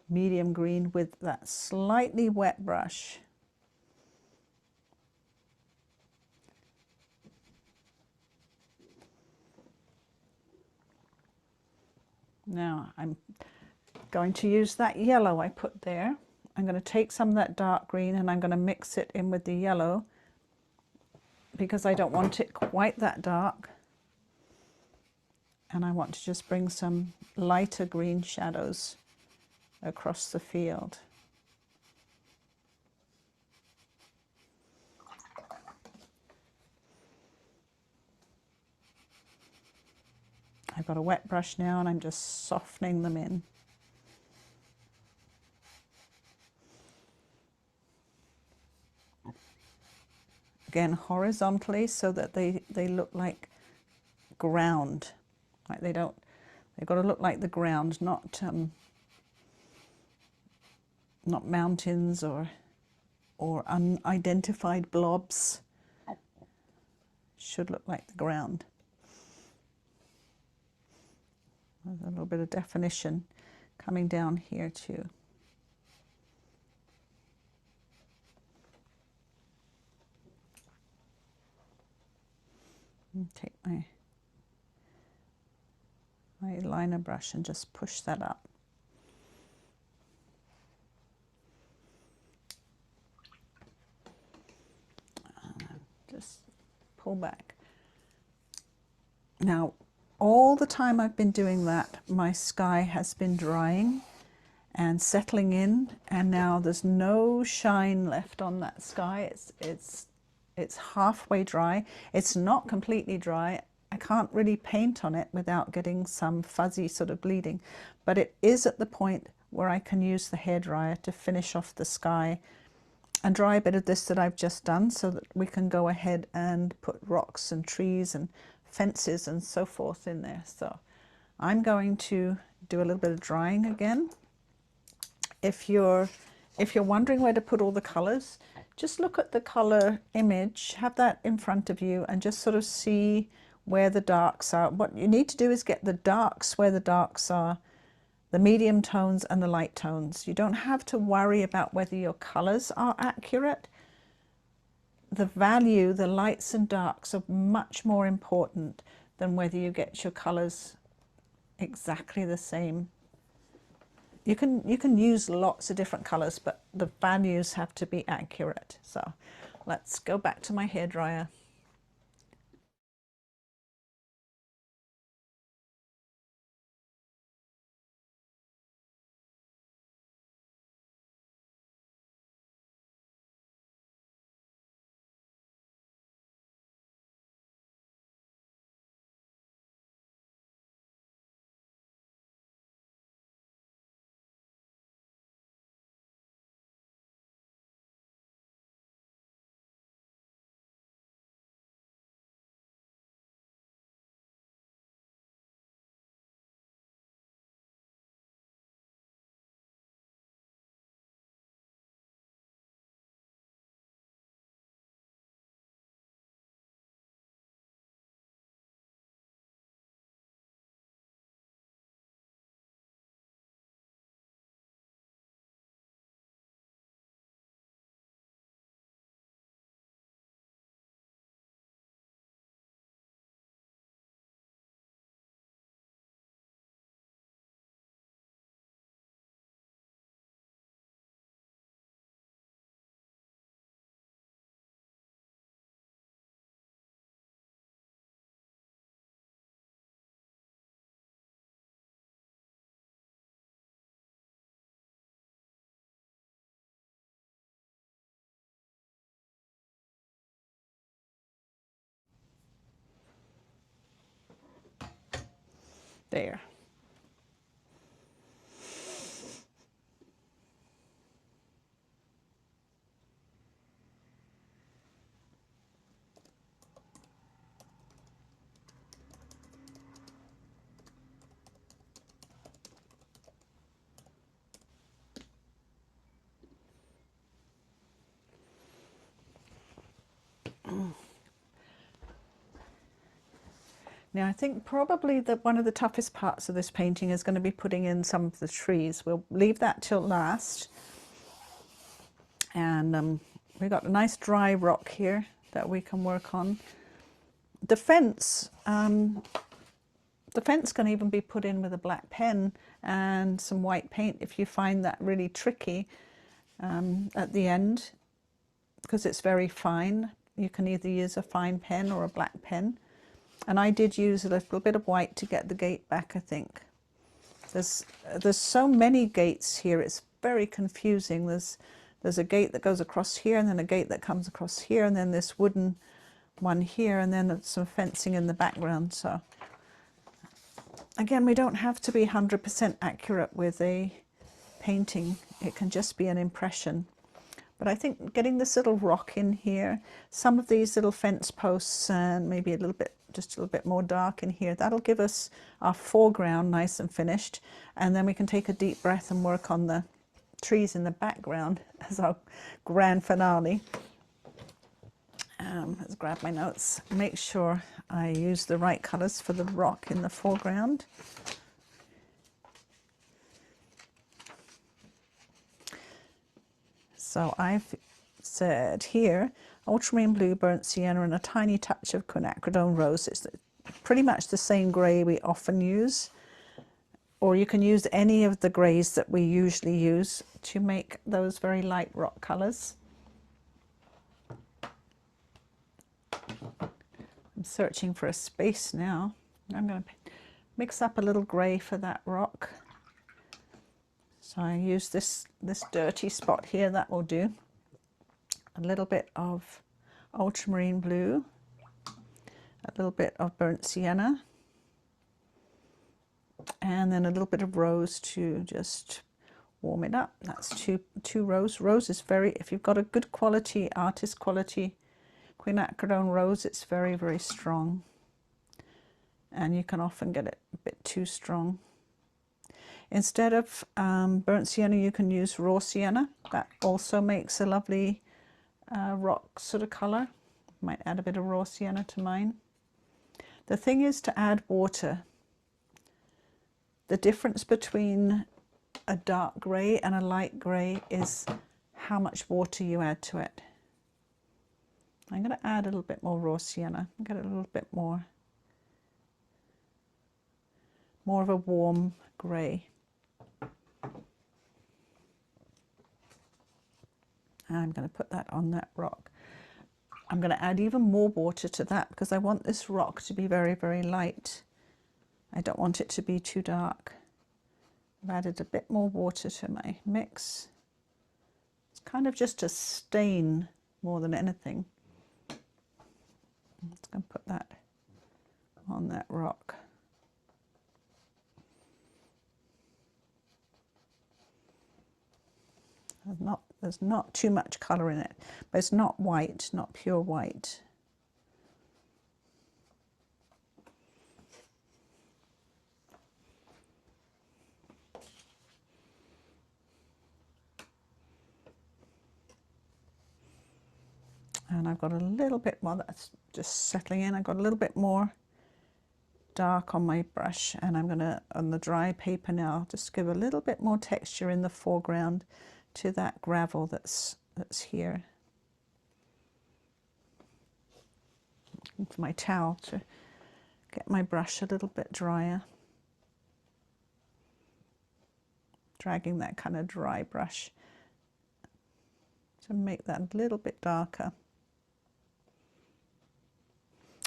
medium green with that slightly wet brush. Now I'm going to use that yellow I put there. I'm going to take some of that dark green and I'm going to mix it in with the yellow because I don't want it quite that dark. And I want to just bring some lighter green shadows across the field. I've got a wet brush now and I'm just softening them in. Again, horizontally so that they look like ground. Like they've got to look like the ground, not mountains or unidentified blobs. Should look like the ground. There's a little bit of definition coming down here too. And take my liner brush and just push that up. Just pull back. Now, all the time I've been doing that, my sky has been drying and settling in, and now there's no shine left on that sky. It's halfway dry. It's not completely dry. I can't really paint on it without getting some fuzzy sort of bleeding, but it is at the point where I can use the hairdryer to finish off the sky and dry a bit of this that I've just done so that we can go ahead and put rocks and trees and fences and so forth in there. So I'm going to do a little bit of drying again. If you're wondering where to put all the colors, just look at the color image, have that in front of you and just sort of see where the darks are. What you need to do is get the darks where the darks are, the medium tones and the light tones. You don't have to worry about whether your colors are accurate. The value, the lights and darks are much more important than whether you get your colors exactly the same. You can use lots of different colors, but the values have to be accurate. So let's go back to my hairdryer. There. Now I think probably one of the toughest parts of this painting is going to be putting in some of the trees. We'll leave that till last. And we've got a nice dry rock here that we can work on. The fence The fence can even be put in with a black pen and some white paint if you find that really tricky at the end, because it's very fine. You can either use a fine pen or a black pen. And I did use a little bit of white to get the gate back, I think. There's so many gates here, it's very confusing. There's a gate that goes across here, and then a gate that comes across here, and then this wooden one here, and then some fencing in the background. So again, we don't have to be 100% accurate with a painting. It can just be an impression. But I think getting this little rock in here, some of these little fence posts, and maybe just a little bit more dark in here, that'll give us our foreground nice and finished. And then we can take a deep breath and work on the trees in the background as our grand finale. Let's grab my notes. Make sure I use the right colours for the rock in the foreground. So I've said here, ultramarine blue, burnt sienna, and a tiny touch of quinacridone rose. It's pretty much the same grey we often use, or you can use any of the greys that we usually use to make those very light rock colours. I'm searching for a space now. I'm going to mix up a little grey for that rock. So I use this dirty spot here, that will do. A little bit of ultramarine blue, a little bit of burnt sienna, and then a little bit of rose to just warm it up. That's two rose. Rose is very, if you've got a good quality, artist quality quinacridone rose, it's very, very strong. And you can often get it a bit too strong. Instead of burnt sienna, you can use raw sienna. That also makes a lovely rock sort of colour. Might add a bit of raw sienna to mine. The thing is to add water. The difference between a dark grey and a light grey is how much water you add to it. I'm going to add a little bit more raw sienna. Get a little bit more of a warm grey. I'm going to put that on that rock. I'm going to add even more water to that because I want this rock to be very, very light. I don't want it to be too dark. I've added a bit more water to my mix. It's kind of just a stain more than anything. I'm just going to put that on that rock. There's not too much colour in it, but it's not white, not pure white. And I've got a little bit more, that's just settling in. I've got a little bit more dark on my brush, and I'm going to, on the dry paper now, just give a little bit more texture in the foreground to that gravel that's here. With my towel to get my brush a little bit drier. Dragging that kind of dry brush to make that a little bit darker.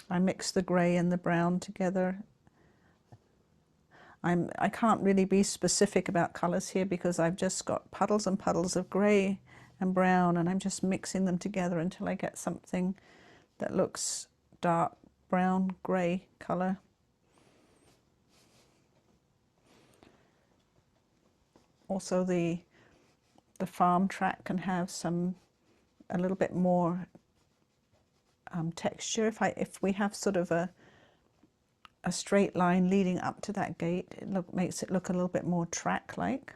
I mix the grey and the brown together. I can't really be specific about colours here because I've just got puddles and puddles of grey and brown, and I'm just mixing them together until I get something that looks dark brown grey colour. Also the farm track can have a little bit more texture. If we have sort of a straight line leading up to that gate, it makes it look a little bit more track-like.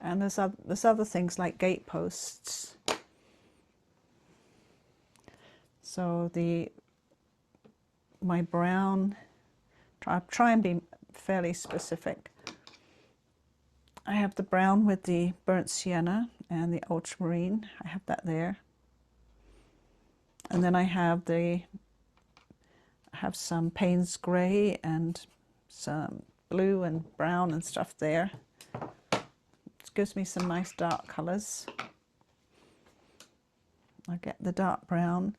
And there's other things like gate posts. So my brown, I'll try and be fairly specific. I have the brown with the burnt sienna, and the Ultramarine. I have that there. And then I have some Payne's grey and some blue and brown and stuff there. It gives me some nice dark colours. I get the dark brown,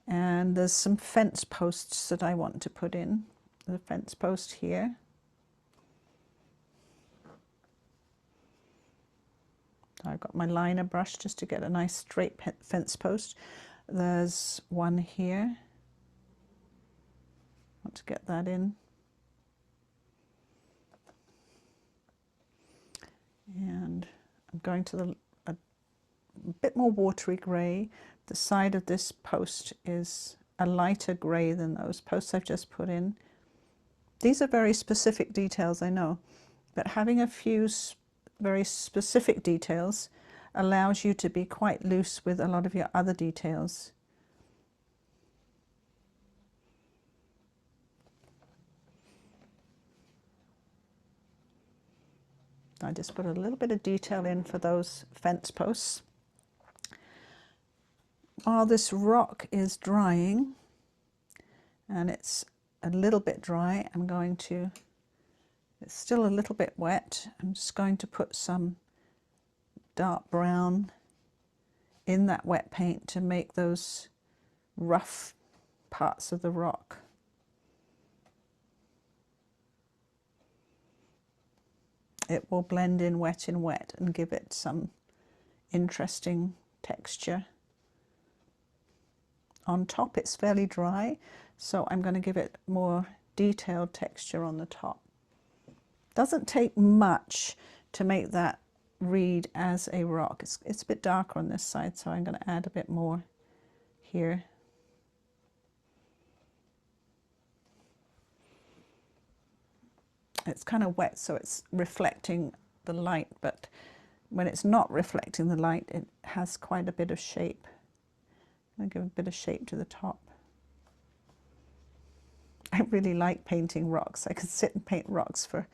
and there's some fence posts that I want to put in. The fence post here. I've got my liner brush just to get a nice straight fence post. There's one here. I want to get that in. And I'm going to a bit more watery grey. The side of this post is a lighter grey than those posts I've just put in. These are very specific details, I know, but having a few very specific details allows you to be quite loose with a lot of your other details. I just put a little bit of detail in for those fence posts. While this rock is drying, and it's a little bit dry, it's still a little bit wet, I'm just going to put some dark brown in that wet paint to make those rough parts of the rock. It will blend in wet and give it some interesting texture. On top it's fairly dry, so I'm going to give it more detailed texture on the top. Doesn't take much to make that read as a rock. It's a bit darker on this side, so I'm going to add a bit more here. It's kind of wet, so it's reflecting the light, but when it's not reflecting the light, it has quite a bit of shape. I'll give a bit of shape to the top. I really like painting rocks. I could sit and paint rocks for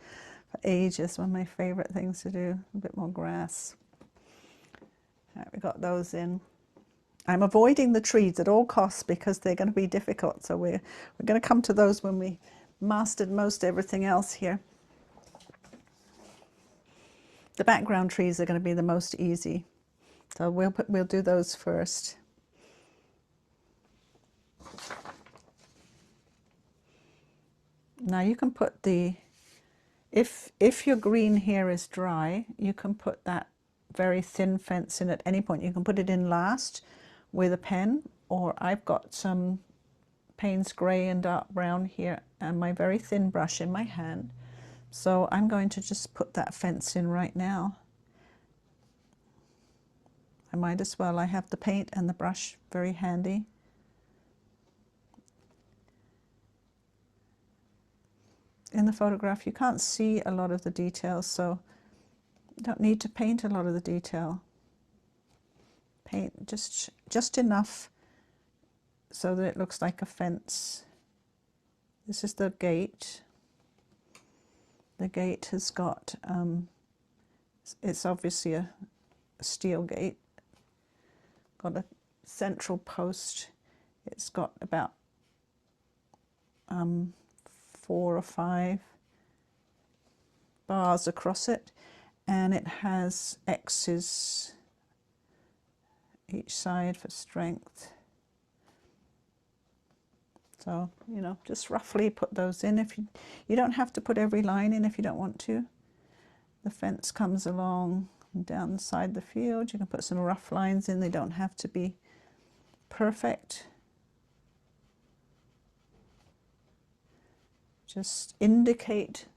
ages. One of my favorite things to do. A bit more grass. All right, we got those in. I'm avoiding the trees at all costs because they're going to be difficult, so we're going to come to those when we mastered most everything else here. The background trees are going to be the most easy, so we'll do those first. Now you can put if your green here is dry, you can put that very thin fence in at any point. You can put it in last with a pen, or I've got some Payne's grey and dark brown here and my very thin brush in my hand. So I'm going to just put that fence in right now. I might as well. I have the paint and the brush very handy. In the photograph you can't see a lot of the details, so you don't need to paint a lot of the detail. Paint just enough so that it looks like a fence. This is the gate. The gate has got, it's obviously a steel gate. Got a central post. It's got about 4 or 5 bars across it, and it has X's each side for strength. So, you know, just roughly put those in. If you don't have to put every line in if you don't want to. The fence comes along and down the side of the field. You can put some rough lines in. They don't have to be perfect. Just indicate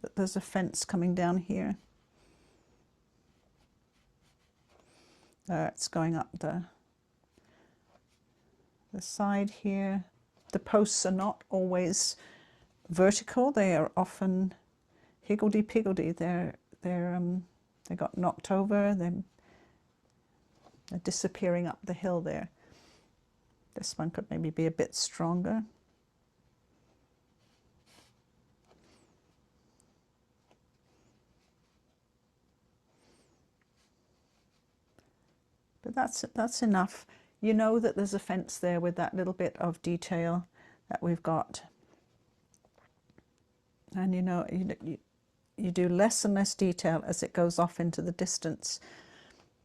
that there's a fence coming down here. It's going up the side here. The posts are not always vertical. They are often higgledy-piggledy. They got knocked over. They're disappearing up the hill there. This one could maybe be a bit stronger. But that's enough. You know that there's a fence there with that little bit of detail that we've got. And you know, you do less and less detail as it goes off into the distance.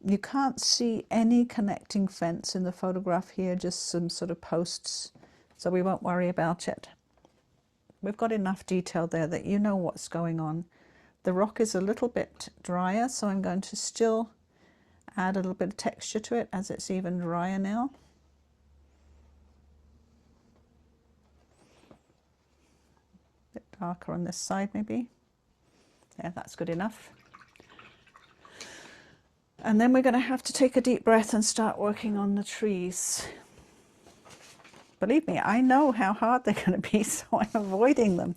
You can't see any connecting fence in the photograph here, just some sort of posts, so we won't worry about it. We've got enough detail there that you know what's going on. The rock is a little bit drier, so I'm going to still add a little bit of texture to it as it's even drier now. A bit darker on this side maybe. Yeah, that's good enough. And then we're going to have to take a deep breath and start working on the trees. Believe me, I know how hard they're going to be, so I'm avoiding them.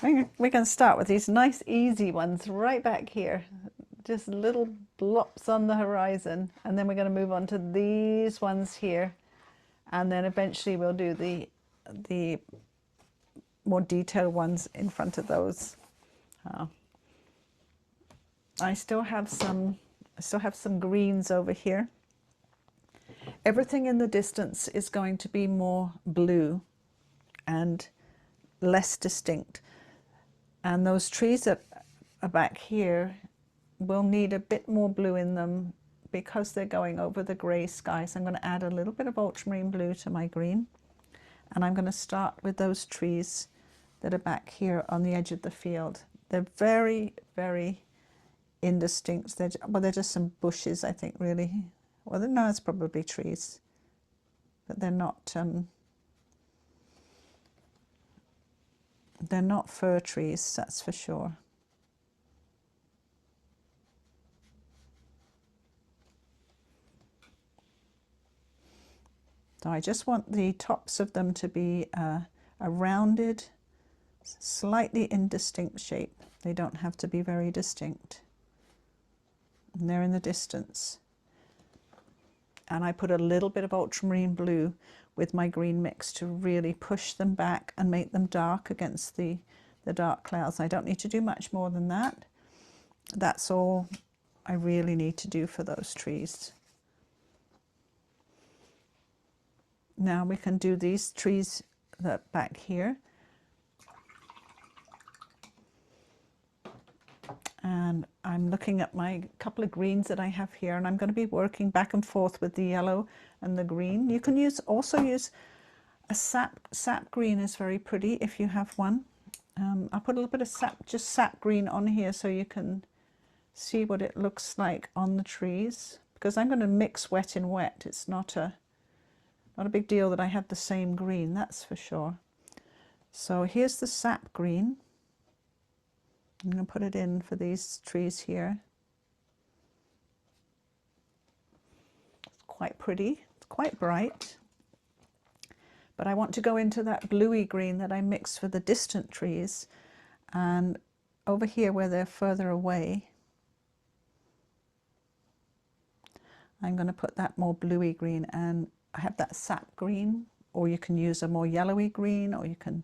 We're going to start with these nice easy ones right back here. Just little blops on the horizon. And then we're going to move on to these ones here. And then eventually we'll do the more detailed ones in front of those. I still have some greens over here. Everything in the distance is going to be more blue and less distinct. And those trees that are back here will need a bit more blue in them because they're going over the grey sky. So I'm going to add a little bit of ultramarine blue to my green. And I'm going to start with those trees that are back here on the edge of the field. They're very, very indistinct. They're just some bushes, I think, really. Well, no, it's probably trees, but they're not fir trees, that's for sure. So I just want the tops of them to be a rounded, slightly indistinct shape. They don't have to be very distinct. And they're in the distance. And I put a little bit of ultramarine blue with my green mix to really push them back and make them dark against the dark clouds. I don't need to do much more than that. That's all I really need to do for those trees. Now we can do these trees that back here. And I'm looking at my couple of greens that I have here, and I'm going to be working back and forth with the yellow and the green. You can also use a sap green is very pretty if you have one. I'll put a little bit of sap green on here so you can see what it looks like on the trees, because I'm going to mix wet in wet. It's not a big deal that I have the same green, that's for sure. So here's the sap green. I'm going to put it in for these trees here. It's quite pretty, it's quite bright. But I want to go into that bluey green that I mixed for the distant trees. And over here where they're further away, I'm going to put that more bluey green. And I have that sap green, or you can use a more yellowy green, or you can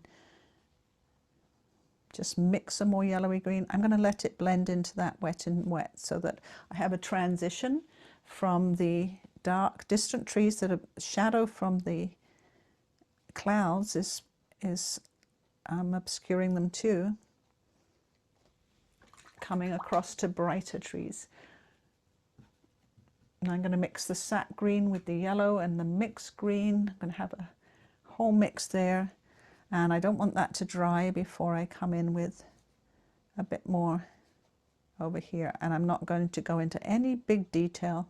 just mix a more yellowy green. I'm going to let it blend into that wet in wet so that I have a transition from the dark distant trees that are shadow from the clouds is obscuring them too, coming across to brighter trees. And I'm going to mix the sap green with the yellow and the mixed green. I'm going to have a whole mix there. And I don't want that to dry before I come in with a bit more over here. And I'm not going to go into any big detail.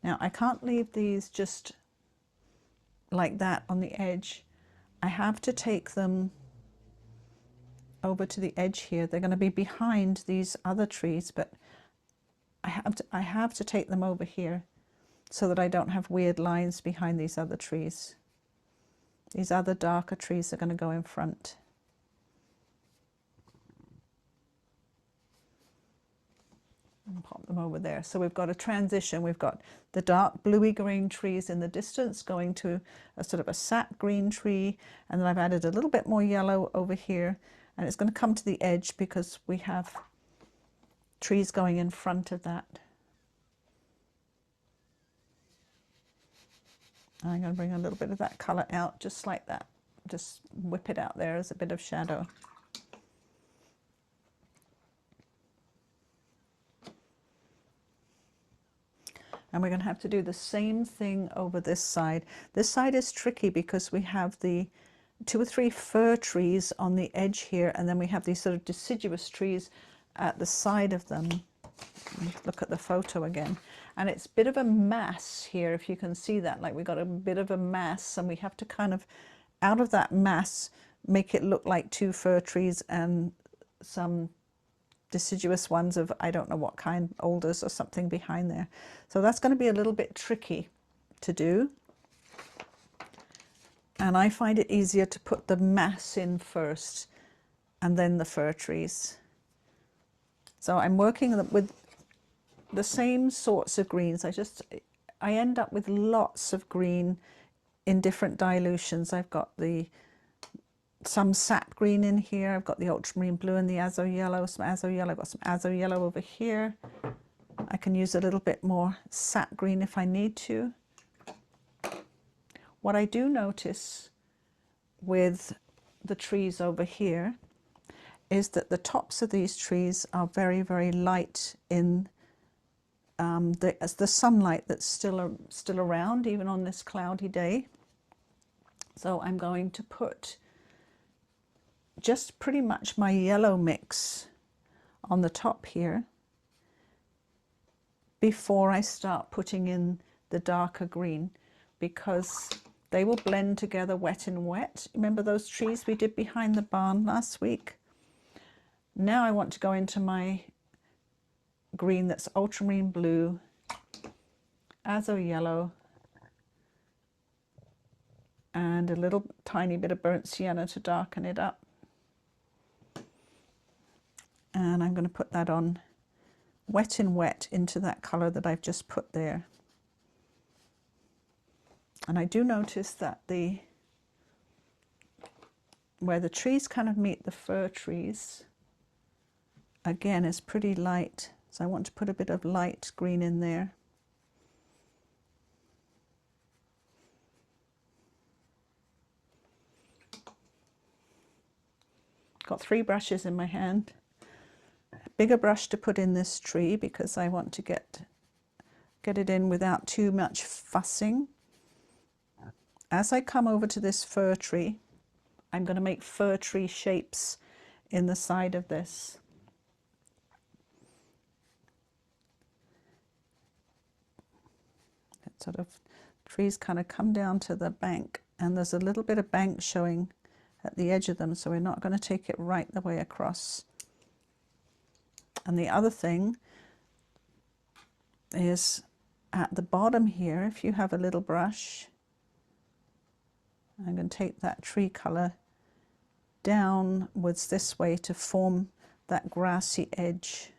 Now I can't leave these just like that on the edge. I have to take them over to the edge here. They're going to be behind these other trees, but I have to take them over here, so that I don't have weird lines behind these other trees. These other darker trees are going to go in front. And pop them over there. So we've got a transition. We've got the dark bluey green trees in the distance going to a sort of a sap green tree. And then I've added a little bit more yellow over here. And it's going to come to the edge because we have trees going in front of that. I'm going to bring a little bit of that colour out, just like that. Just whip it out there as a bit of shadow. And we're going to have to do the same thing over this side. This side is tricky because we have the 2 or 3 fir trees on the edge here, and then we have these sort of deciduous trees at the side of them. Look at the photo again. And it's a bit of a mass here, if you can see that. Like we've got a bit of a mass, and we have to kind of, out of that mass, make it look like 2 fir trees and some deciduous ones of I don't know what kind, alders or something behind there. So that's going to be a little bit tricky to do. And I find it easier to put the mass in first and then the fir trees. So I'm working with the same sorts of greens. I end up with lots of green in different dilutions. I've got some sap green in here. I've got the ultramarine blue and the Azo Yellow, some Azo Yellow. I've got some Azo Yellow over here. I can use a little bit more sap green if I need to. What I do notice with the trees over here is that the tops of these trees are very, very light in the sunlight that's still around, even on this cloudy day. So I'm going to put just pretty much my yellow mix on the top here before I start putting in the darker green, because they will blend together wet and wet. Remember those trees we did behind the barn last week? Now I want to go into my green that's ultramarine blue, Azo Yellow, and a little tiny bit of burnt sienna to darken it up. And I'm going to put that on wet and wet into that colour that I've just put there. And I do notice that where the trees kind of meet the fir trees, again, is pretty light. So I want to put a bit of light green in there. Got 3 brushes in my hand. A bigger brush to put in this tree because I want to get it in without too much fussing. As I come over to this fir tree, I'm going to make fir tree shapes in the side of this. That sort of trees kind of come down to the bank, and there's a little bit of bank showing at the edge of them, so we're not going to take it right the way across. And the other thing is at the bottom here, if you have a little brush, I'm going to take that tree colour downwards this way to form that grassy edge.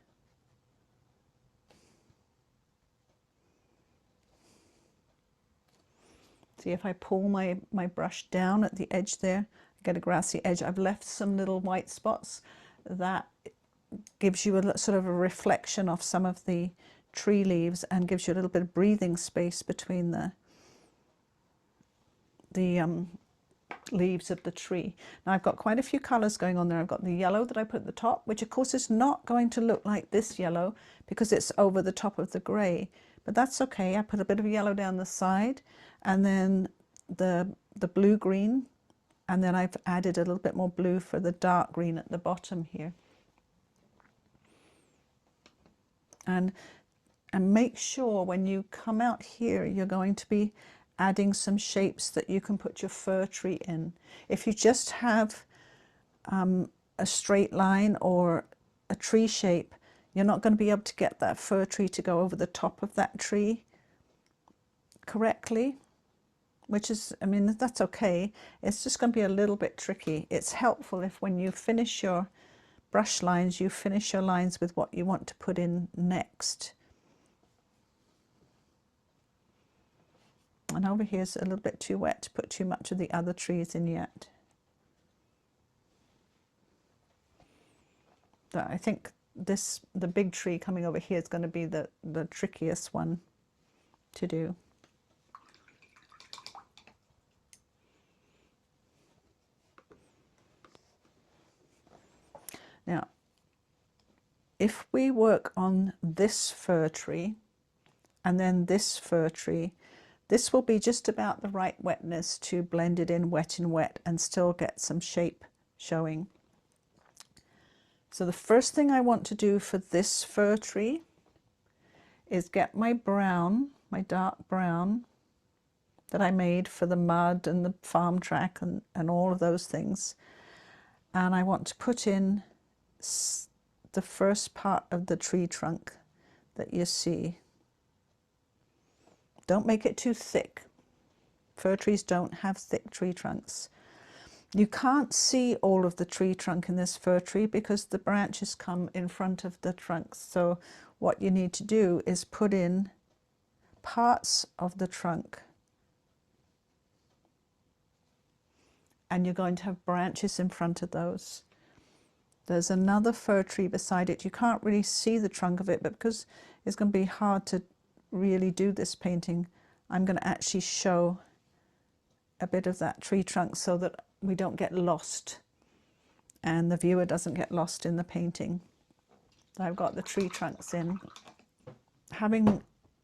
See, if I pull my brush down at the edge there, I get a grassy edge. I've left some little white spots. That gives you a sort of a reflection of some of the tree leaves and gives you a little bit of breathing space between the leaves of the tree. Now I've got quite a few colours going on there. I've got the yellow that I put at the top, which of course is not going to look like this yellow because it's over the top of the grey, but that's okay. I put a bit of yellow down the side, and then the blue green, and then I've added a little bit more blue for the dark green at the bottom here. And make sure when you come out here, you're going to be adding some shapes that you can put your fir tree in. If you just have a straight line or a tree shape, you're not going to be able to get that fir tree to go over the top of that tree correctly, which is, I mean, that's okay. It's just going to be a little bit tricky. It's helpful if when you finish your brush lines, you finish your lines with what you want to put in next. And over here is a little bit too wet to put too much of the other trees in yet. But I think the big tree coming over here is going to be the trickiest one to do. Now, if we work on this fir tree and then this fir tree, this will be just about the right wetness to blend it in wet and wet and still get some shape showing. So the first thing I want to do for this fir tree is get my brown, my dark brown that I made for the mud and the farm track and all of those things. And I want to put in the first part of the tree trunk that you see. Don't make it too thick. Fir trees don't have thick tree trunks. You can't see all of the tree trunk in this fir tree because the branches come in front of the trunks. So what you need to do is put in parts of the trunk, and you're going to have branches in front of those. There's another fir tree beside it. You can't really see the trunk of it, but because it's going to be hard to really do this painting, I'm going to actually show a bit of that tree trunk so that we don't get lost and the viewer doesn't get lost in the painting. So I've got the tree trunks in.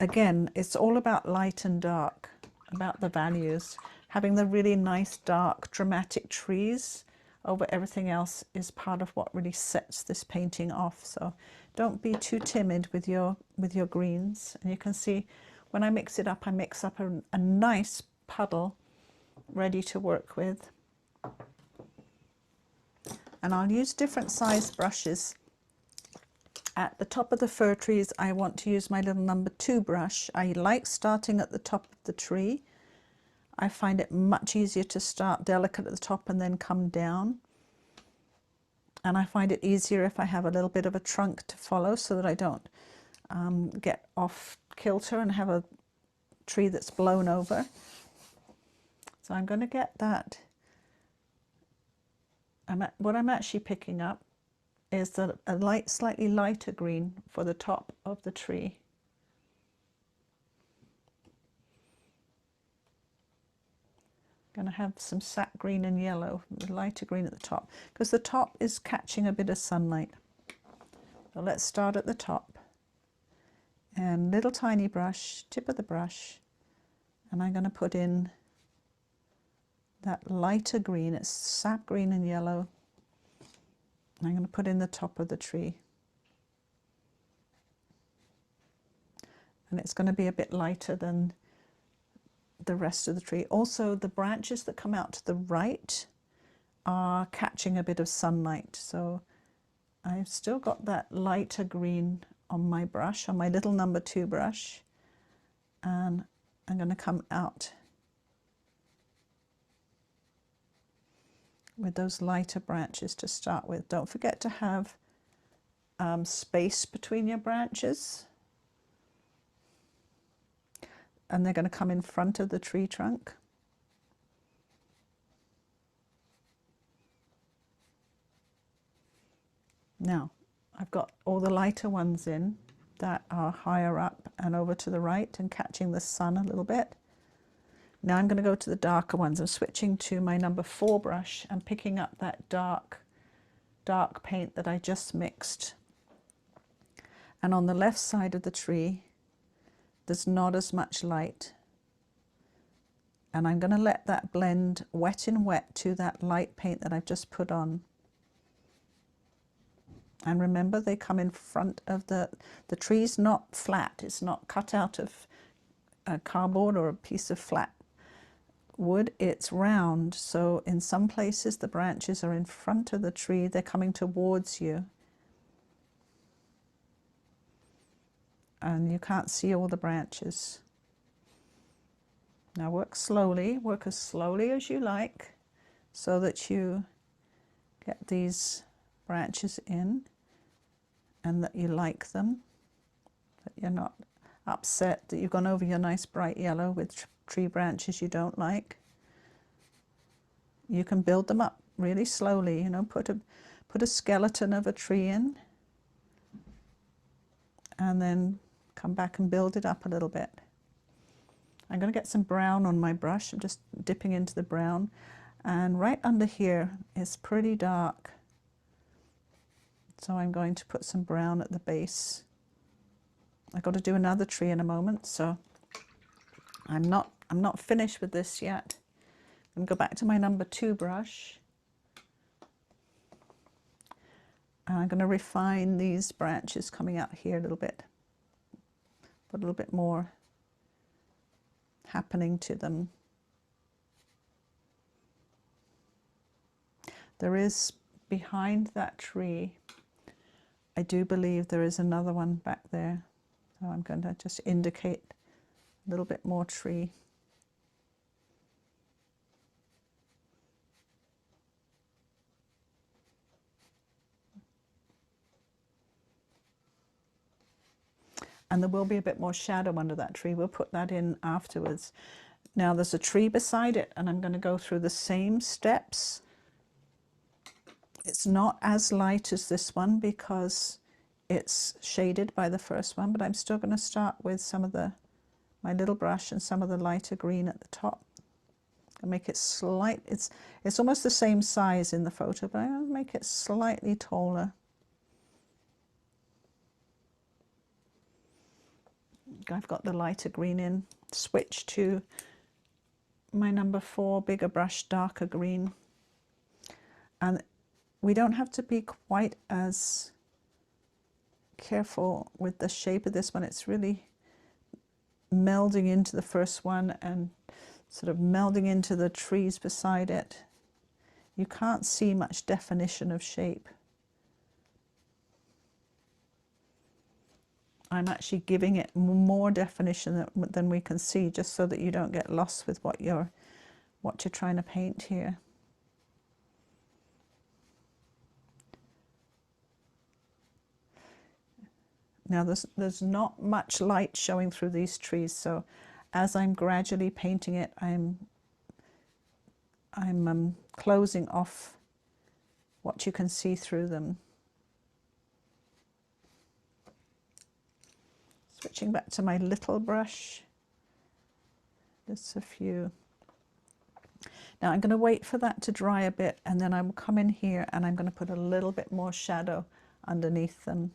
Again, it's all about light and dark, about the values. Having the really nice, dark, dramatic trees over everything else is part of what really sets this painting off. So don't be too timid with your greens. And you can see when I mix it up, I mix up a nice puddle ready to work with. And I'll use different size brushes. At the top of the fir trees, I want to use my little number 2 brush. I like starting at the top of the tree. I find it much easier to start delicate at the top and then come down. And I find it easier if I have a little bit of a trunk to follow so that I don't get off kilter and have a tree that's blown over. So I'm going to get that. What I'm actually picking up is a slightly lighter green for the top of the tree. Going to have some sap green and yellow, the lighter green at the top, because the top is catching a bit of sunlight. So let's start at the top. And little tiny brush, tip of the brush, and I'm going to put in that lighter green. It's sap green and yellow. And I'm going to put in the top of the tree. And it's going to be a bit lighter than the rest of the tree. Also, the branches that come out to the right are catching a bit of sunlight. So I've still got that lighter green on my brush, on my little number 2 brush. And I'm going to come out with those lighter branches to start with. Don't forget to have space between your branches. And they're going to come in front of the tree trunk. Now, I've got all the lighter ones in that are higher up and over to the right and catching the sun a little bit. Now I'm going to go to the darker ones. I'm switching to my number 4 brush and picking up that dark paint that I just mixed. And on the left side of the tree, there's not as much light. And I'm going to let that blend wet in wet to that light paint that I've just put on. And remember, they come in front of the tree's not flat. It's not cut out of a cardboard or a piece of flat wood. It's round. So in some places, the branches are in front of the tree. They're coming towards you. And you can't see all the branches. Now work slowly, work as slowly as you like so that you get these branches in and that you like them, that you're not upset that you've gone over your nice bright yellow with tree branches you don't like. You can build them up really slowly, you know, put a skeleton of a tree in and then come back and build it up a little bit. I'm going to get some brown on my brush. I'm just dipping into the brown, and right under here is pretty dark, so I'm going to put some brown at the base. I've got to do another tree in a moment, so I'm not finished with this yet. I'm going to go back to my number 2 brush, and I'm going to refine these branches coming out here a little bit, put a little bit more happening to them. There is, behind that tree, I do believe there is another one back there. So I'm going to just indicate a little bit more tree. And there will be a bit more shadow under that tree. We'll put that in afterwards. Now there's a tree beside it, and I'm going to go through the same steps. It's not as light as this one because it's shaded by the first one, but I'm still going to start with some of my little brush and some of the lighter green at the top. I'll make it slight. It's almost the same size in the photo, but I'll make it slightly taller. I've got the lighter green in. Switch to my number 4 bigger brush, darker green. And we don't have to be quite as careful with the shape of this one. It's really melding into the first one and sort of melding into the trees beside it. You can't see much definition of shape. I'm actually giving it more definition than we can see, just so that you don't get lost with what you're trying to paint here. Now there's not much light showing through these trees, so as I'm gradually painting it, I'm closing off what you can see through them. Switching back to my little brush, just a few. Now I'm going to wait for that to dry a bit, and then I will come in here and I'm going to put a little bit more shadow underneath them.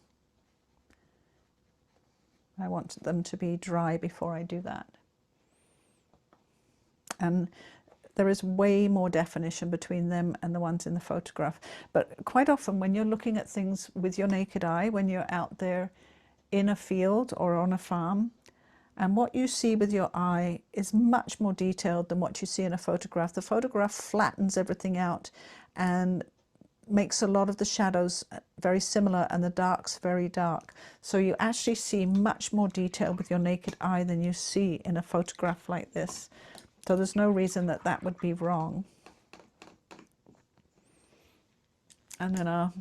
I want them to be dry before I do that. And there is way more definition between them and the ones in the photograph. But quite often when you're looking at things with your naked eye, when you're out there in a field or on a farm, and what you see with your eye is much more detailed than what you see in a photograph. The photograph flattens everything out and makes a lot of the shadows very similar and the darks very dark. So you actually see much more detail with your naked eye than you see in a photograph like this. So there's no reason that that would be wrong. And then the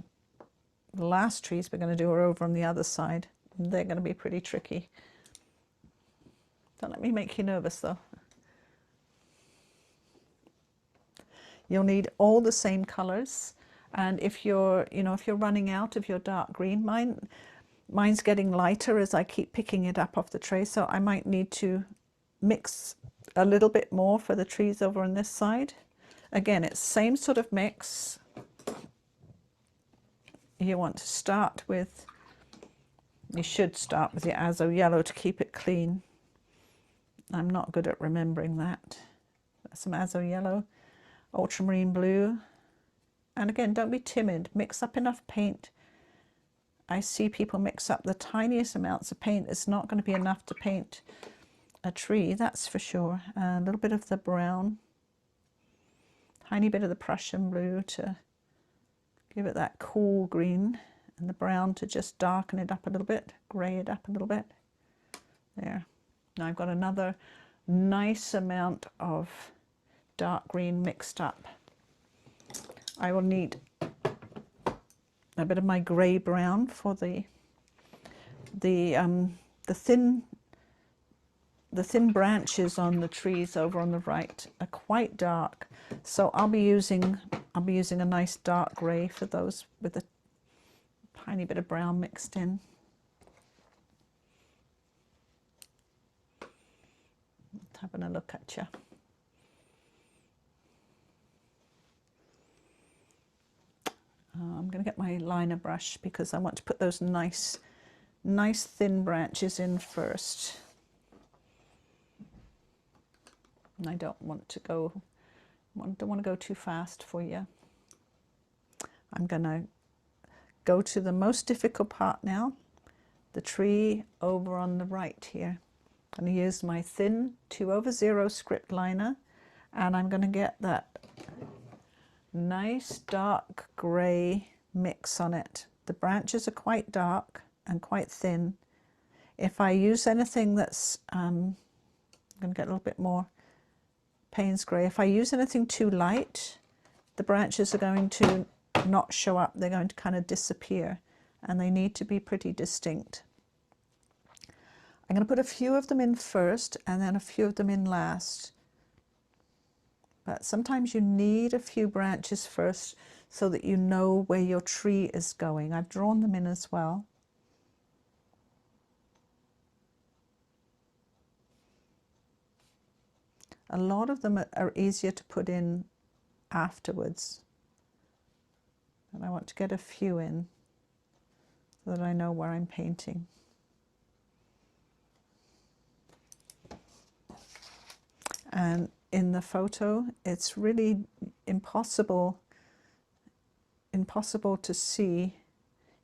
last trees we're going to do are over on the other side. They're going to be pretty tricky. Don't let me make you nervous though. You'll need all the same colors, and if you're running out of your dark green, mine's getting lighter as I keep picking it up off the tray, so I might need to mix a little bit more for the trees over on this side. Again, it's same sort of mix. You want to start with, you should start with your Azo Yellow to keep it clean. I'm not good at remembering that. Some Azo Yellow, Ultramarine Blue, and again, don't be timid. Mix up enough paint. I see people mix up the tiniest amounts of paint. It's not going to be enough to paint a tree, that's for sure. A little bit of the brown, tiny bit of the Prussian Blue to give it that cool green, and the brown to just darken it up a little bit, grey it up a little bit. There. Now I've got another nice amount of dark green mixed up. I will need a bit of my grey brown for the thin branches on the trees over on the right are quite dark, so I'll be using a nice dark grey for those with a tiny bit of brown mixed in. having a look at you. I'm going to get my liner brush because I want to put those nice thin branches in first. And I don't want to go too fast for you. I'm going to go to the most difficult part now, the tree over on the right here. I'm going to use my thin 2/0 script liner, and I'm going to get that nice dark grey mix on it. The branches are quite dark and quite thin. If I use anything that's, I'm going to get a little bit more Payne's grey. If I use anything too light, the branches are going to not show up. They're going to kind of disappear, and they need to be pretty distinct. I'm going to put a few of them in first and then a few of them in last. But sometimes you need a few branches first so that you know where your tree is going. I've drawn them in as well. A lot of them are easier to put in afterwards. And I want to get a few in so that I know where I'm painting. And in the photo, it's really impossible to see,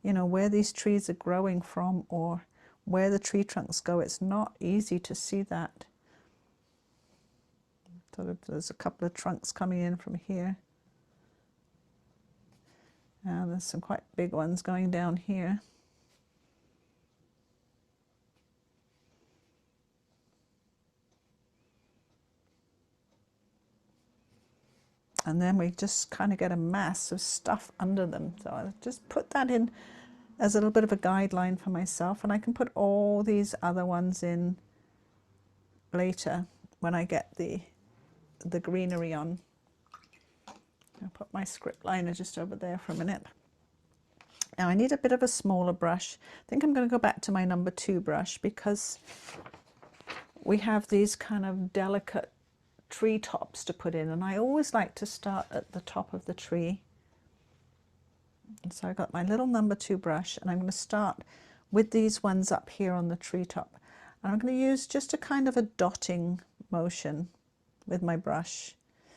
you know, where these trees are growing from or where the tree trunks go. It's not easy to see that. So there's a couple of trunks coming in from here. And there's some quite big ones going down here. And then we just kind of get a mass of stuff under them. So I just put that in as a little bit of a guideline for myself, and I can put all these other ones in later when I get the greenery on. I'll put my script liner just over there for a minute. Now I need a bit of a smaller brush. I think I'm going to go back to my number 2 brush because we have these kind of delicate tree tops to put in, and I always like to start at the top of the tree. And so I got my little number 2 brush, and I'm going to start with these ones up here on the treetop, and I'm going to use just a kind of a dotting motion with my brush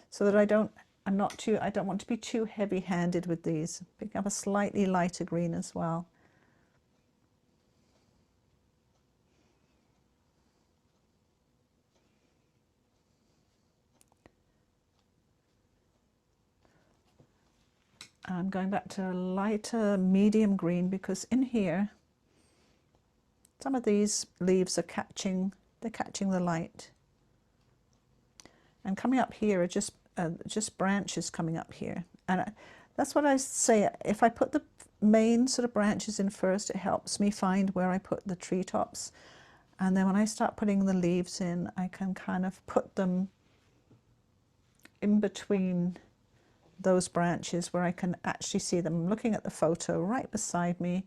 so that I don't want to be too heavy-handed with these. Pick up a slightly lighter green as well. I'm going back to a lighter medium green because in here some of these leaves are catching the light, and coming up here are just branches coming up here, and that's what I say. If I put the main sort of branches in first, it helps me find where I put the treetops, and then when I start putting the leaves in, I can kind of put them in between those branches where I can actually see them. I'm looking at the photo right beside me,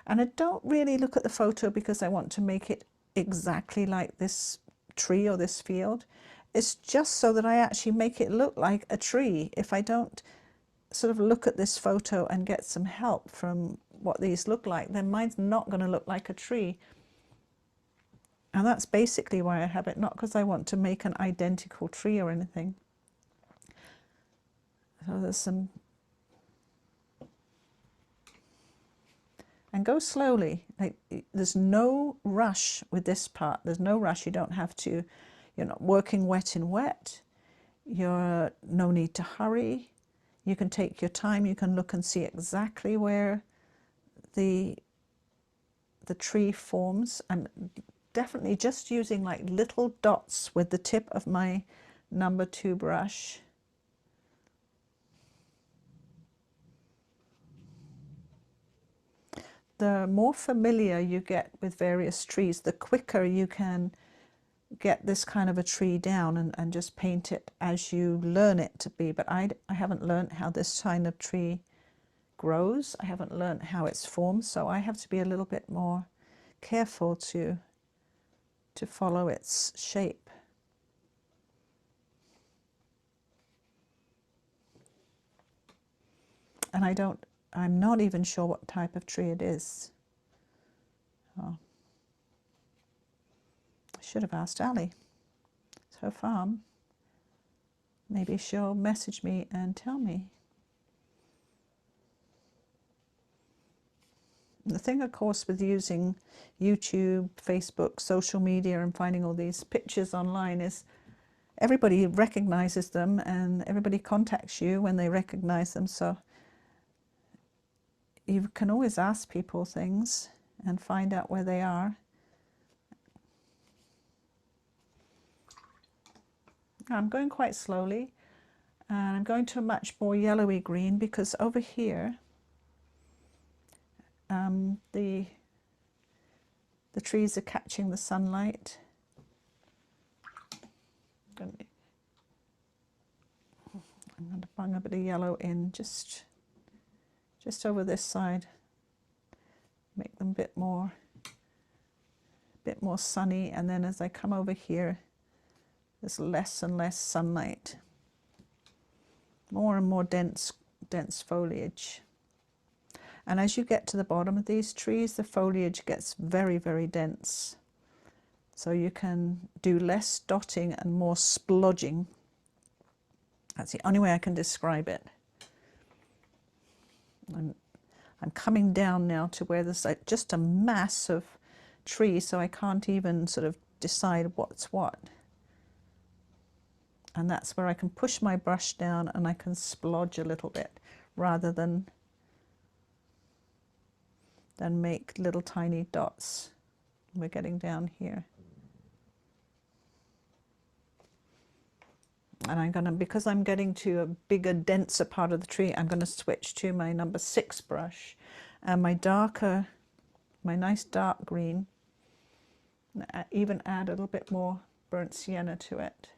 and I don't really look at the photo because I want to make it exactly like this tree or this field. It's just so that I actually make it look like a tree. If I don't sort of look at this photo and get some help from what these look like, then mine's not going to look like a tree. And that's basically why I have it, not because I want to make an identical tree or anything. So there's some, and go slowly. Like, there's no rush with this part. There's no rush. You don't have to, you're not working wet in wet. You're no need to hurry. You can take your time. You can look and see exactly where the tree forms. I'm definitely just using like little dots with the tip of my number 2 brush. The more familiar you get with various trees, the quicker you can get this kind of a tree down and just paint it as you learn it to be. But I haven't learned how this kind of tree grows. I haven't learned how it's formed, so I have to be a little bit more careful to to follow its shape. And I'm not even sure what type of tree it is. Oh. I should have asked Ali. It's her farm. Maybe she'll message me and tell me. The thing, of course, with using YouTube, Facebook, social media and finding all these pictures online is everybody recognizes them and everybody contacts you when they recognize them. So you can always ask people things and find out where they are. I'm going quite slowly, and I'm going to a much more yellowy green because over here the trees are catching the sunlight. I'm going to bung a bit of yellow in just over this side, make them a bit more sunny, and then as I come over here, there's less and less sunlight, more and more dense foliage. And as you get to the bottom of these trees, the foliage gets very, very dense. So you can do less dotting and more splodging. That's the only way I can describe it. I'm coming down now to where there's like just a mass of trees, so I can't even sort of decide what's what. And that's where I can push my brush down and I can splodge a little bit rather than make little tiny dots. We're getting down here. And I'm going to, because I'm getting to a bigger, denser part of the tree, I'm going to switch to my number 6 brush and my nice dark green, even add a little bit more burnt sienna to it.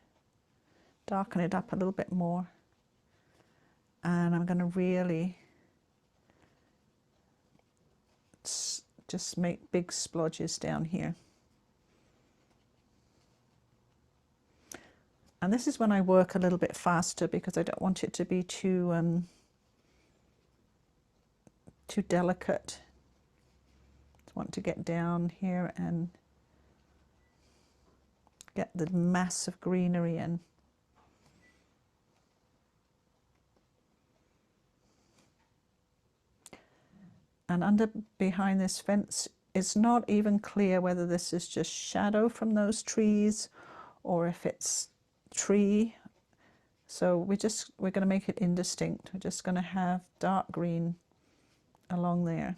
Darken it up a little bit more. And I'm going to really just make big splodges down here. And this is when I work a little bit faster because I don't want it to be too delicate. I want to get down here and get the mass of greenery in. And behind this fence, it's not even clear whether this is just shadow from those trees or if it's tree. So we're going to make it indistinct. We're just going to have dark green along there.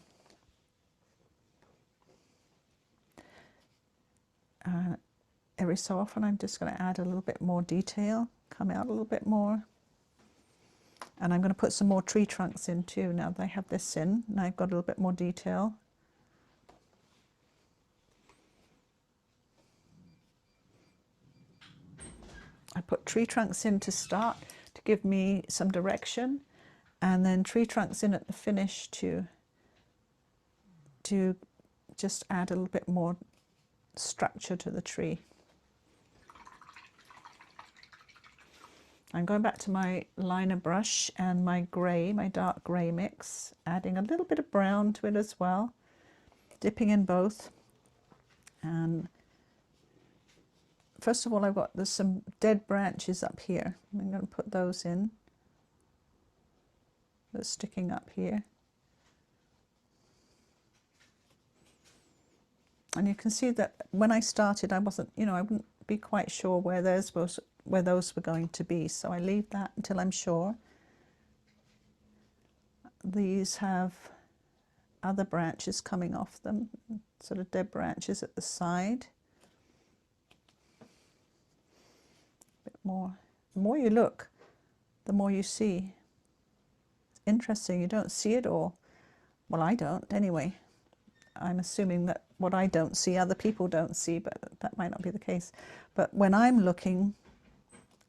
Every so often I'm just going to add a little bit more detail, come out a little bit more. And I'm going to put some more tree trunks in too. Now that I have this in, and I've got a little bit more detail. I put tree trunks in to start to give me some direction, and then tree trunks in at the finish to just add a little bit more structure to the tree. I'm going back to my liner brush and my grey, my dark grey mix, adding a little bit of brown to it as well, dipping in both. And first of all, there's some dead branches up here. I'm going to put those in. They're sticking up here. And you can see that when I started, I wouldn't be quite sure where those were going to be. So I leave that until I'm sure. These have other branches coming off them, sort of dead branches at the side. A bit more. The more you look, the more you see. It's interesting, you don't see it all. Well, I don't anyway. I'm assuming that what I don't see, other people don't see, but that might not be the case. But when I'm looking,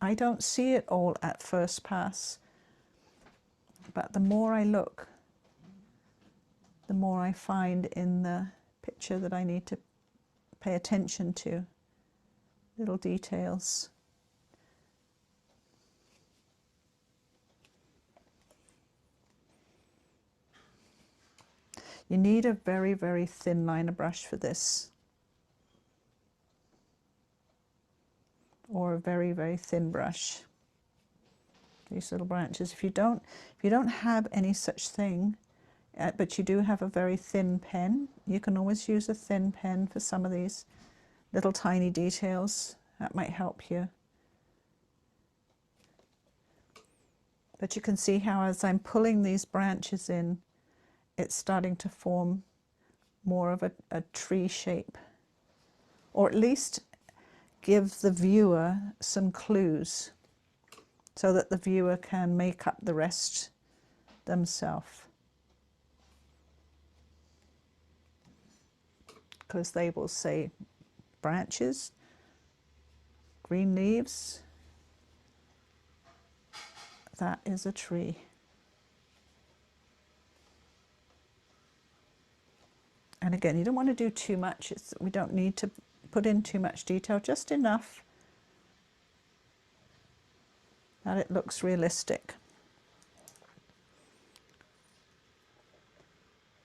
I don't see it all at first pass. But the more I look, the more I find in the picture that I need to pay attention to. little details. You need a very, very thin liner brush for this, or a very, very thin brush. These little branches. If you don't have any such thing, but you do have a very thin pen, you can always use a thin pen for some of these little tiny details. That might help you. But you can see how as I'm pulling these branches in, it's starting to form more of a tree shape, or at least give the viewer some clues so that the viewer can make up the rest themselves. Because they will say branches, green leaves, that is a tree. And again, you don't want to do too much. We don't need to put in too much detail, just enough that it looks realistic.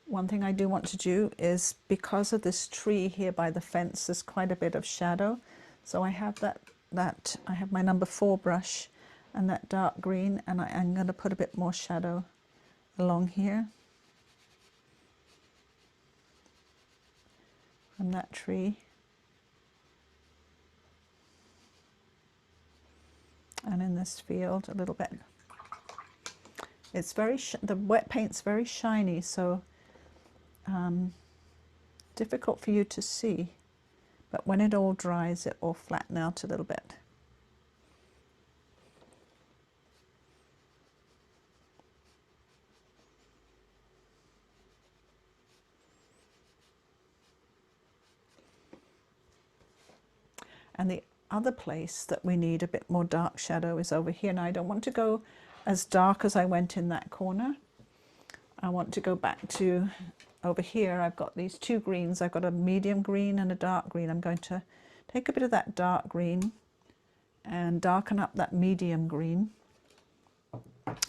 One thing I do want to do is, because of this tree here by the fence, there's quite a bit of shadow. So I have I have my number 4 brush and that dark green, and I'm going to put a bit more shadow along here from that tree. And in this field a little bit. It's very, the wet paint's very shiny, so difficult for you to see, but when it all dries it will flatten out a little bit. And the other place that we need a bit more dark shadow is over here. Now I don't want to go as dark as I went in that corner. I want to go back to over here. I've got these 2 greens. I've got a medium green and a dark green. I'm going to take a bit of that dark green and darken up that medium green,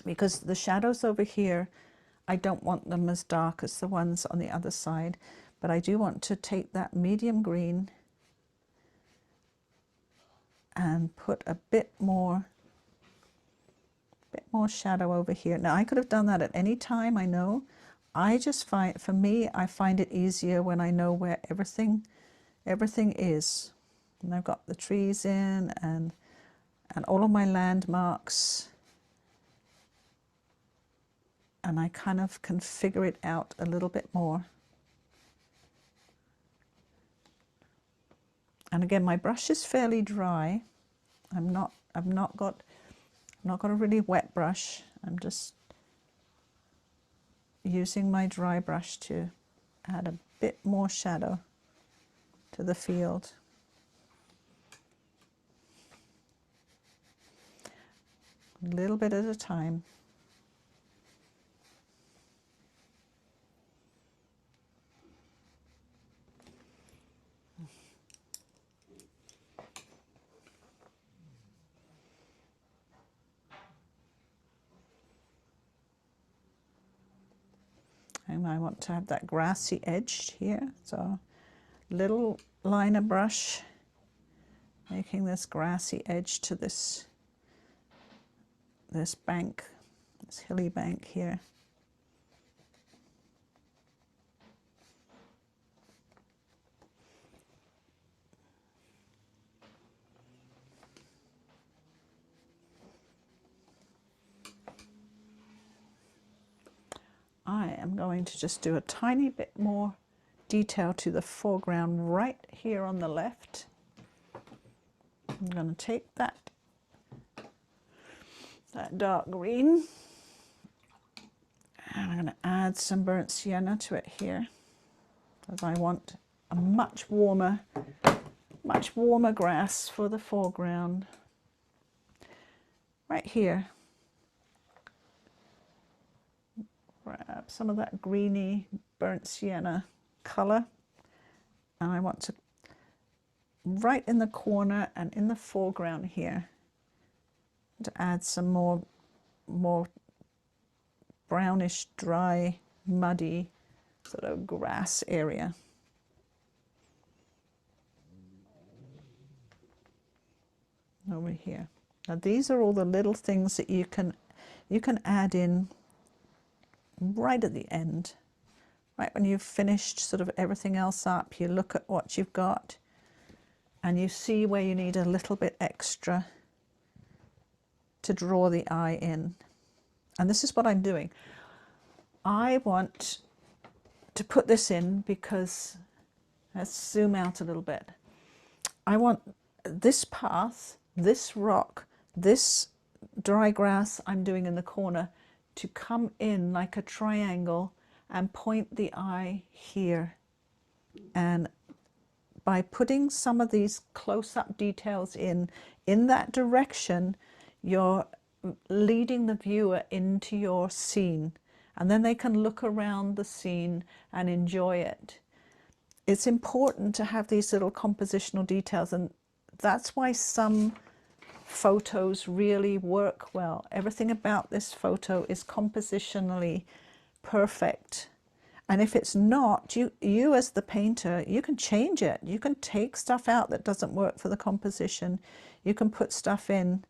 because the shadows over here, I don't want them as dark as the ones on the other side, but I do want to take that medium green and put a bit more shadow over here. Now I could have done that at any time, I know. I just find, for me, I find it easier when I know where everything is. And I've got the trees in and all of my landmarks, and I kind of can figure it out a little bit more. And again, my brush is fairly dry. I've not got a really wet brush. I'm just using my dry brush to add a bit more shadow to the field. A little bit at a time. And I want to have that grassy edge here, so little liner brush, making this grassy edge to this bank, this hilly bank here. I am going to just do a tiny bit more detail to the foreground right here on the left. I'm going to take that dark green, and I'm going to add some burnt sienna to it here, because I want a much warmer grass for the foreground. Right here, grab some of that greeny burnt sienna color, and I want to right in the corner and in the foreground here to add some more brownish, dry, muddy sort of grass area. Over here. Now these are all the little things that you can add in right at the end. Right when you've finished sort of everything else up, you look at what you've got and you see where you need a little bit extra to draw the eye in. And this is what I'm doing. I want to put this in because, let's zoom out a little bit. I want this path, this rock, this dry grass I'm doing in the corner to come in like a triangle and point the eye here. And by putting some of these close-up details in that direction, you're leading the viewer into your scene, and then they can look around the scene and enjoy it. It's important to have these little compositional details, and that's why some photos really work well. Everything about this photo is compositionally perfect. And if it's not, you as the painter, you can change it. You can take stuff out that doesn't work for the composition. You can put stuff in.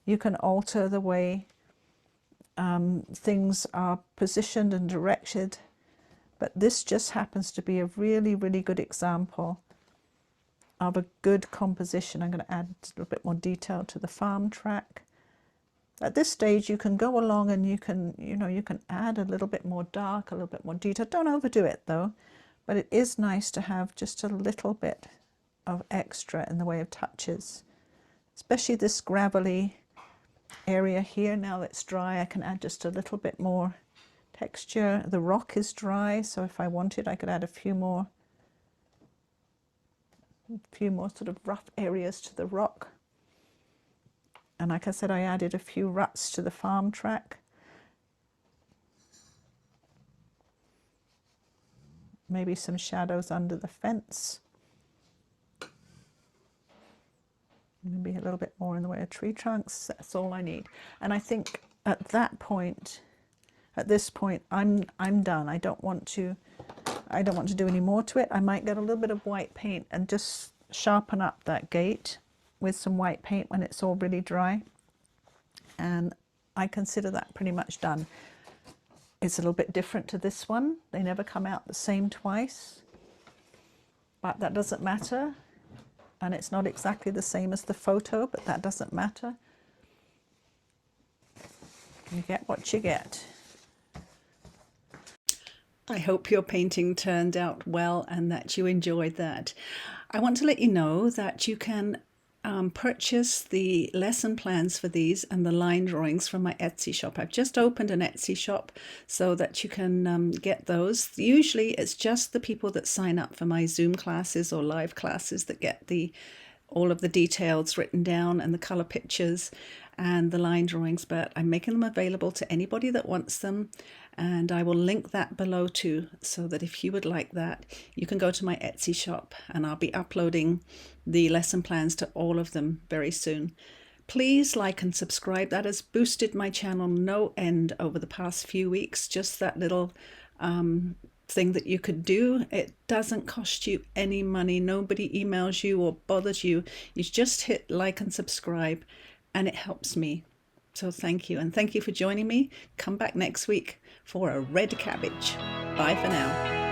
You can alter the way things are positioned and directed. But this just happens to be a really, really good example of a good composition. I'm going to add a little bit more detail to the farm track. At this stage, you can go along and you can add a little bit more dark, a little bit more detail. Don't overdo it though, but it is nice to have just a little bit of extra in the way of touches, especially this gravelly area here. Now that it's dry, I can add just a little bit more texture. The rock is dry, so if I wanted, I could add a few more sort of rough areas to the rock. And like I said, I added a few ruts to the farm track. Maybe some shadows under the fence. Maybe a little bit more in the way of tree trunks. That's all I need. And I think at that point, at this point, I'm done. I don't want to do any more to it. I might get a little bit of white paint and just sharpen up that gate with some white paint when it's all really dry, and I consider that pretty much done. It's a little bit different to this one. They never come out the same twice, but that doesn't matter, and it's not exactly the same as the photo, but that doesn't matter. You get what you get. I hope your painting turned out well and that you enjoyed that. I want to let you know that you can purchase the lesson plans for these and the line drawings from my Etsy shop. I've just opened an Etsy shop so that you can get those. Usually it's just the people that sign up for my Zoom classes or live classes that get all of the details written down and the color pictures and the line drawings, but I'm making them available to anybody that wants them, and I will link that below too, so that if you would like that, you can go to my Etsy shop, and I'll be uploading the lesson plans to all of them very soon. Please like and subscribe. That has boosted my channel no end over the past few weeks. Just that little thing that you could do. It doesn't cost you any money. Nobody emails you or bothers you. You just hit like and subscribe, and it helps me. So thank you, and thank you for joining me. Come back next week for a red cabbage. Bye for now.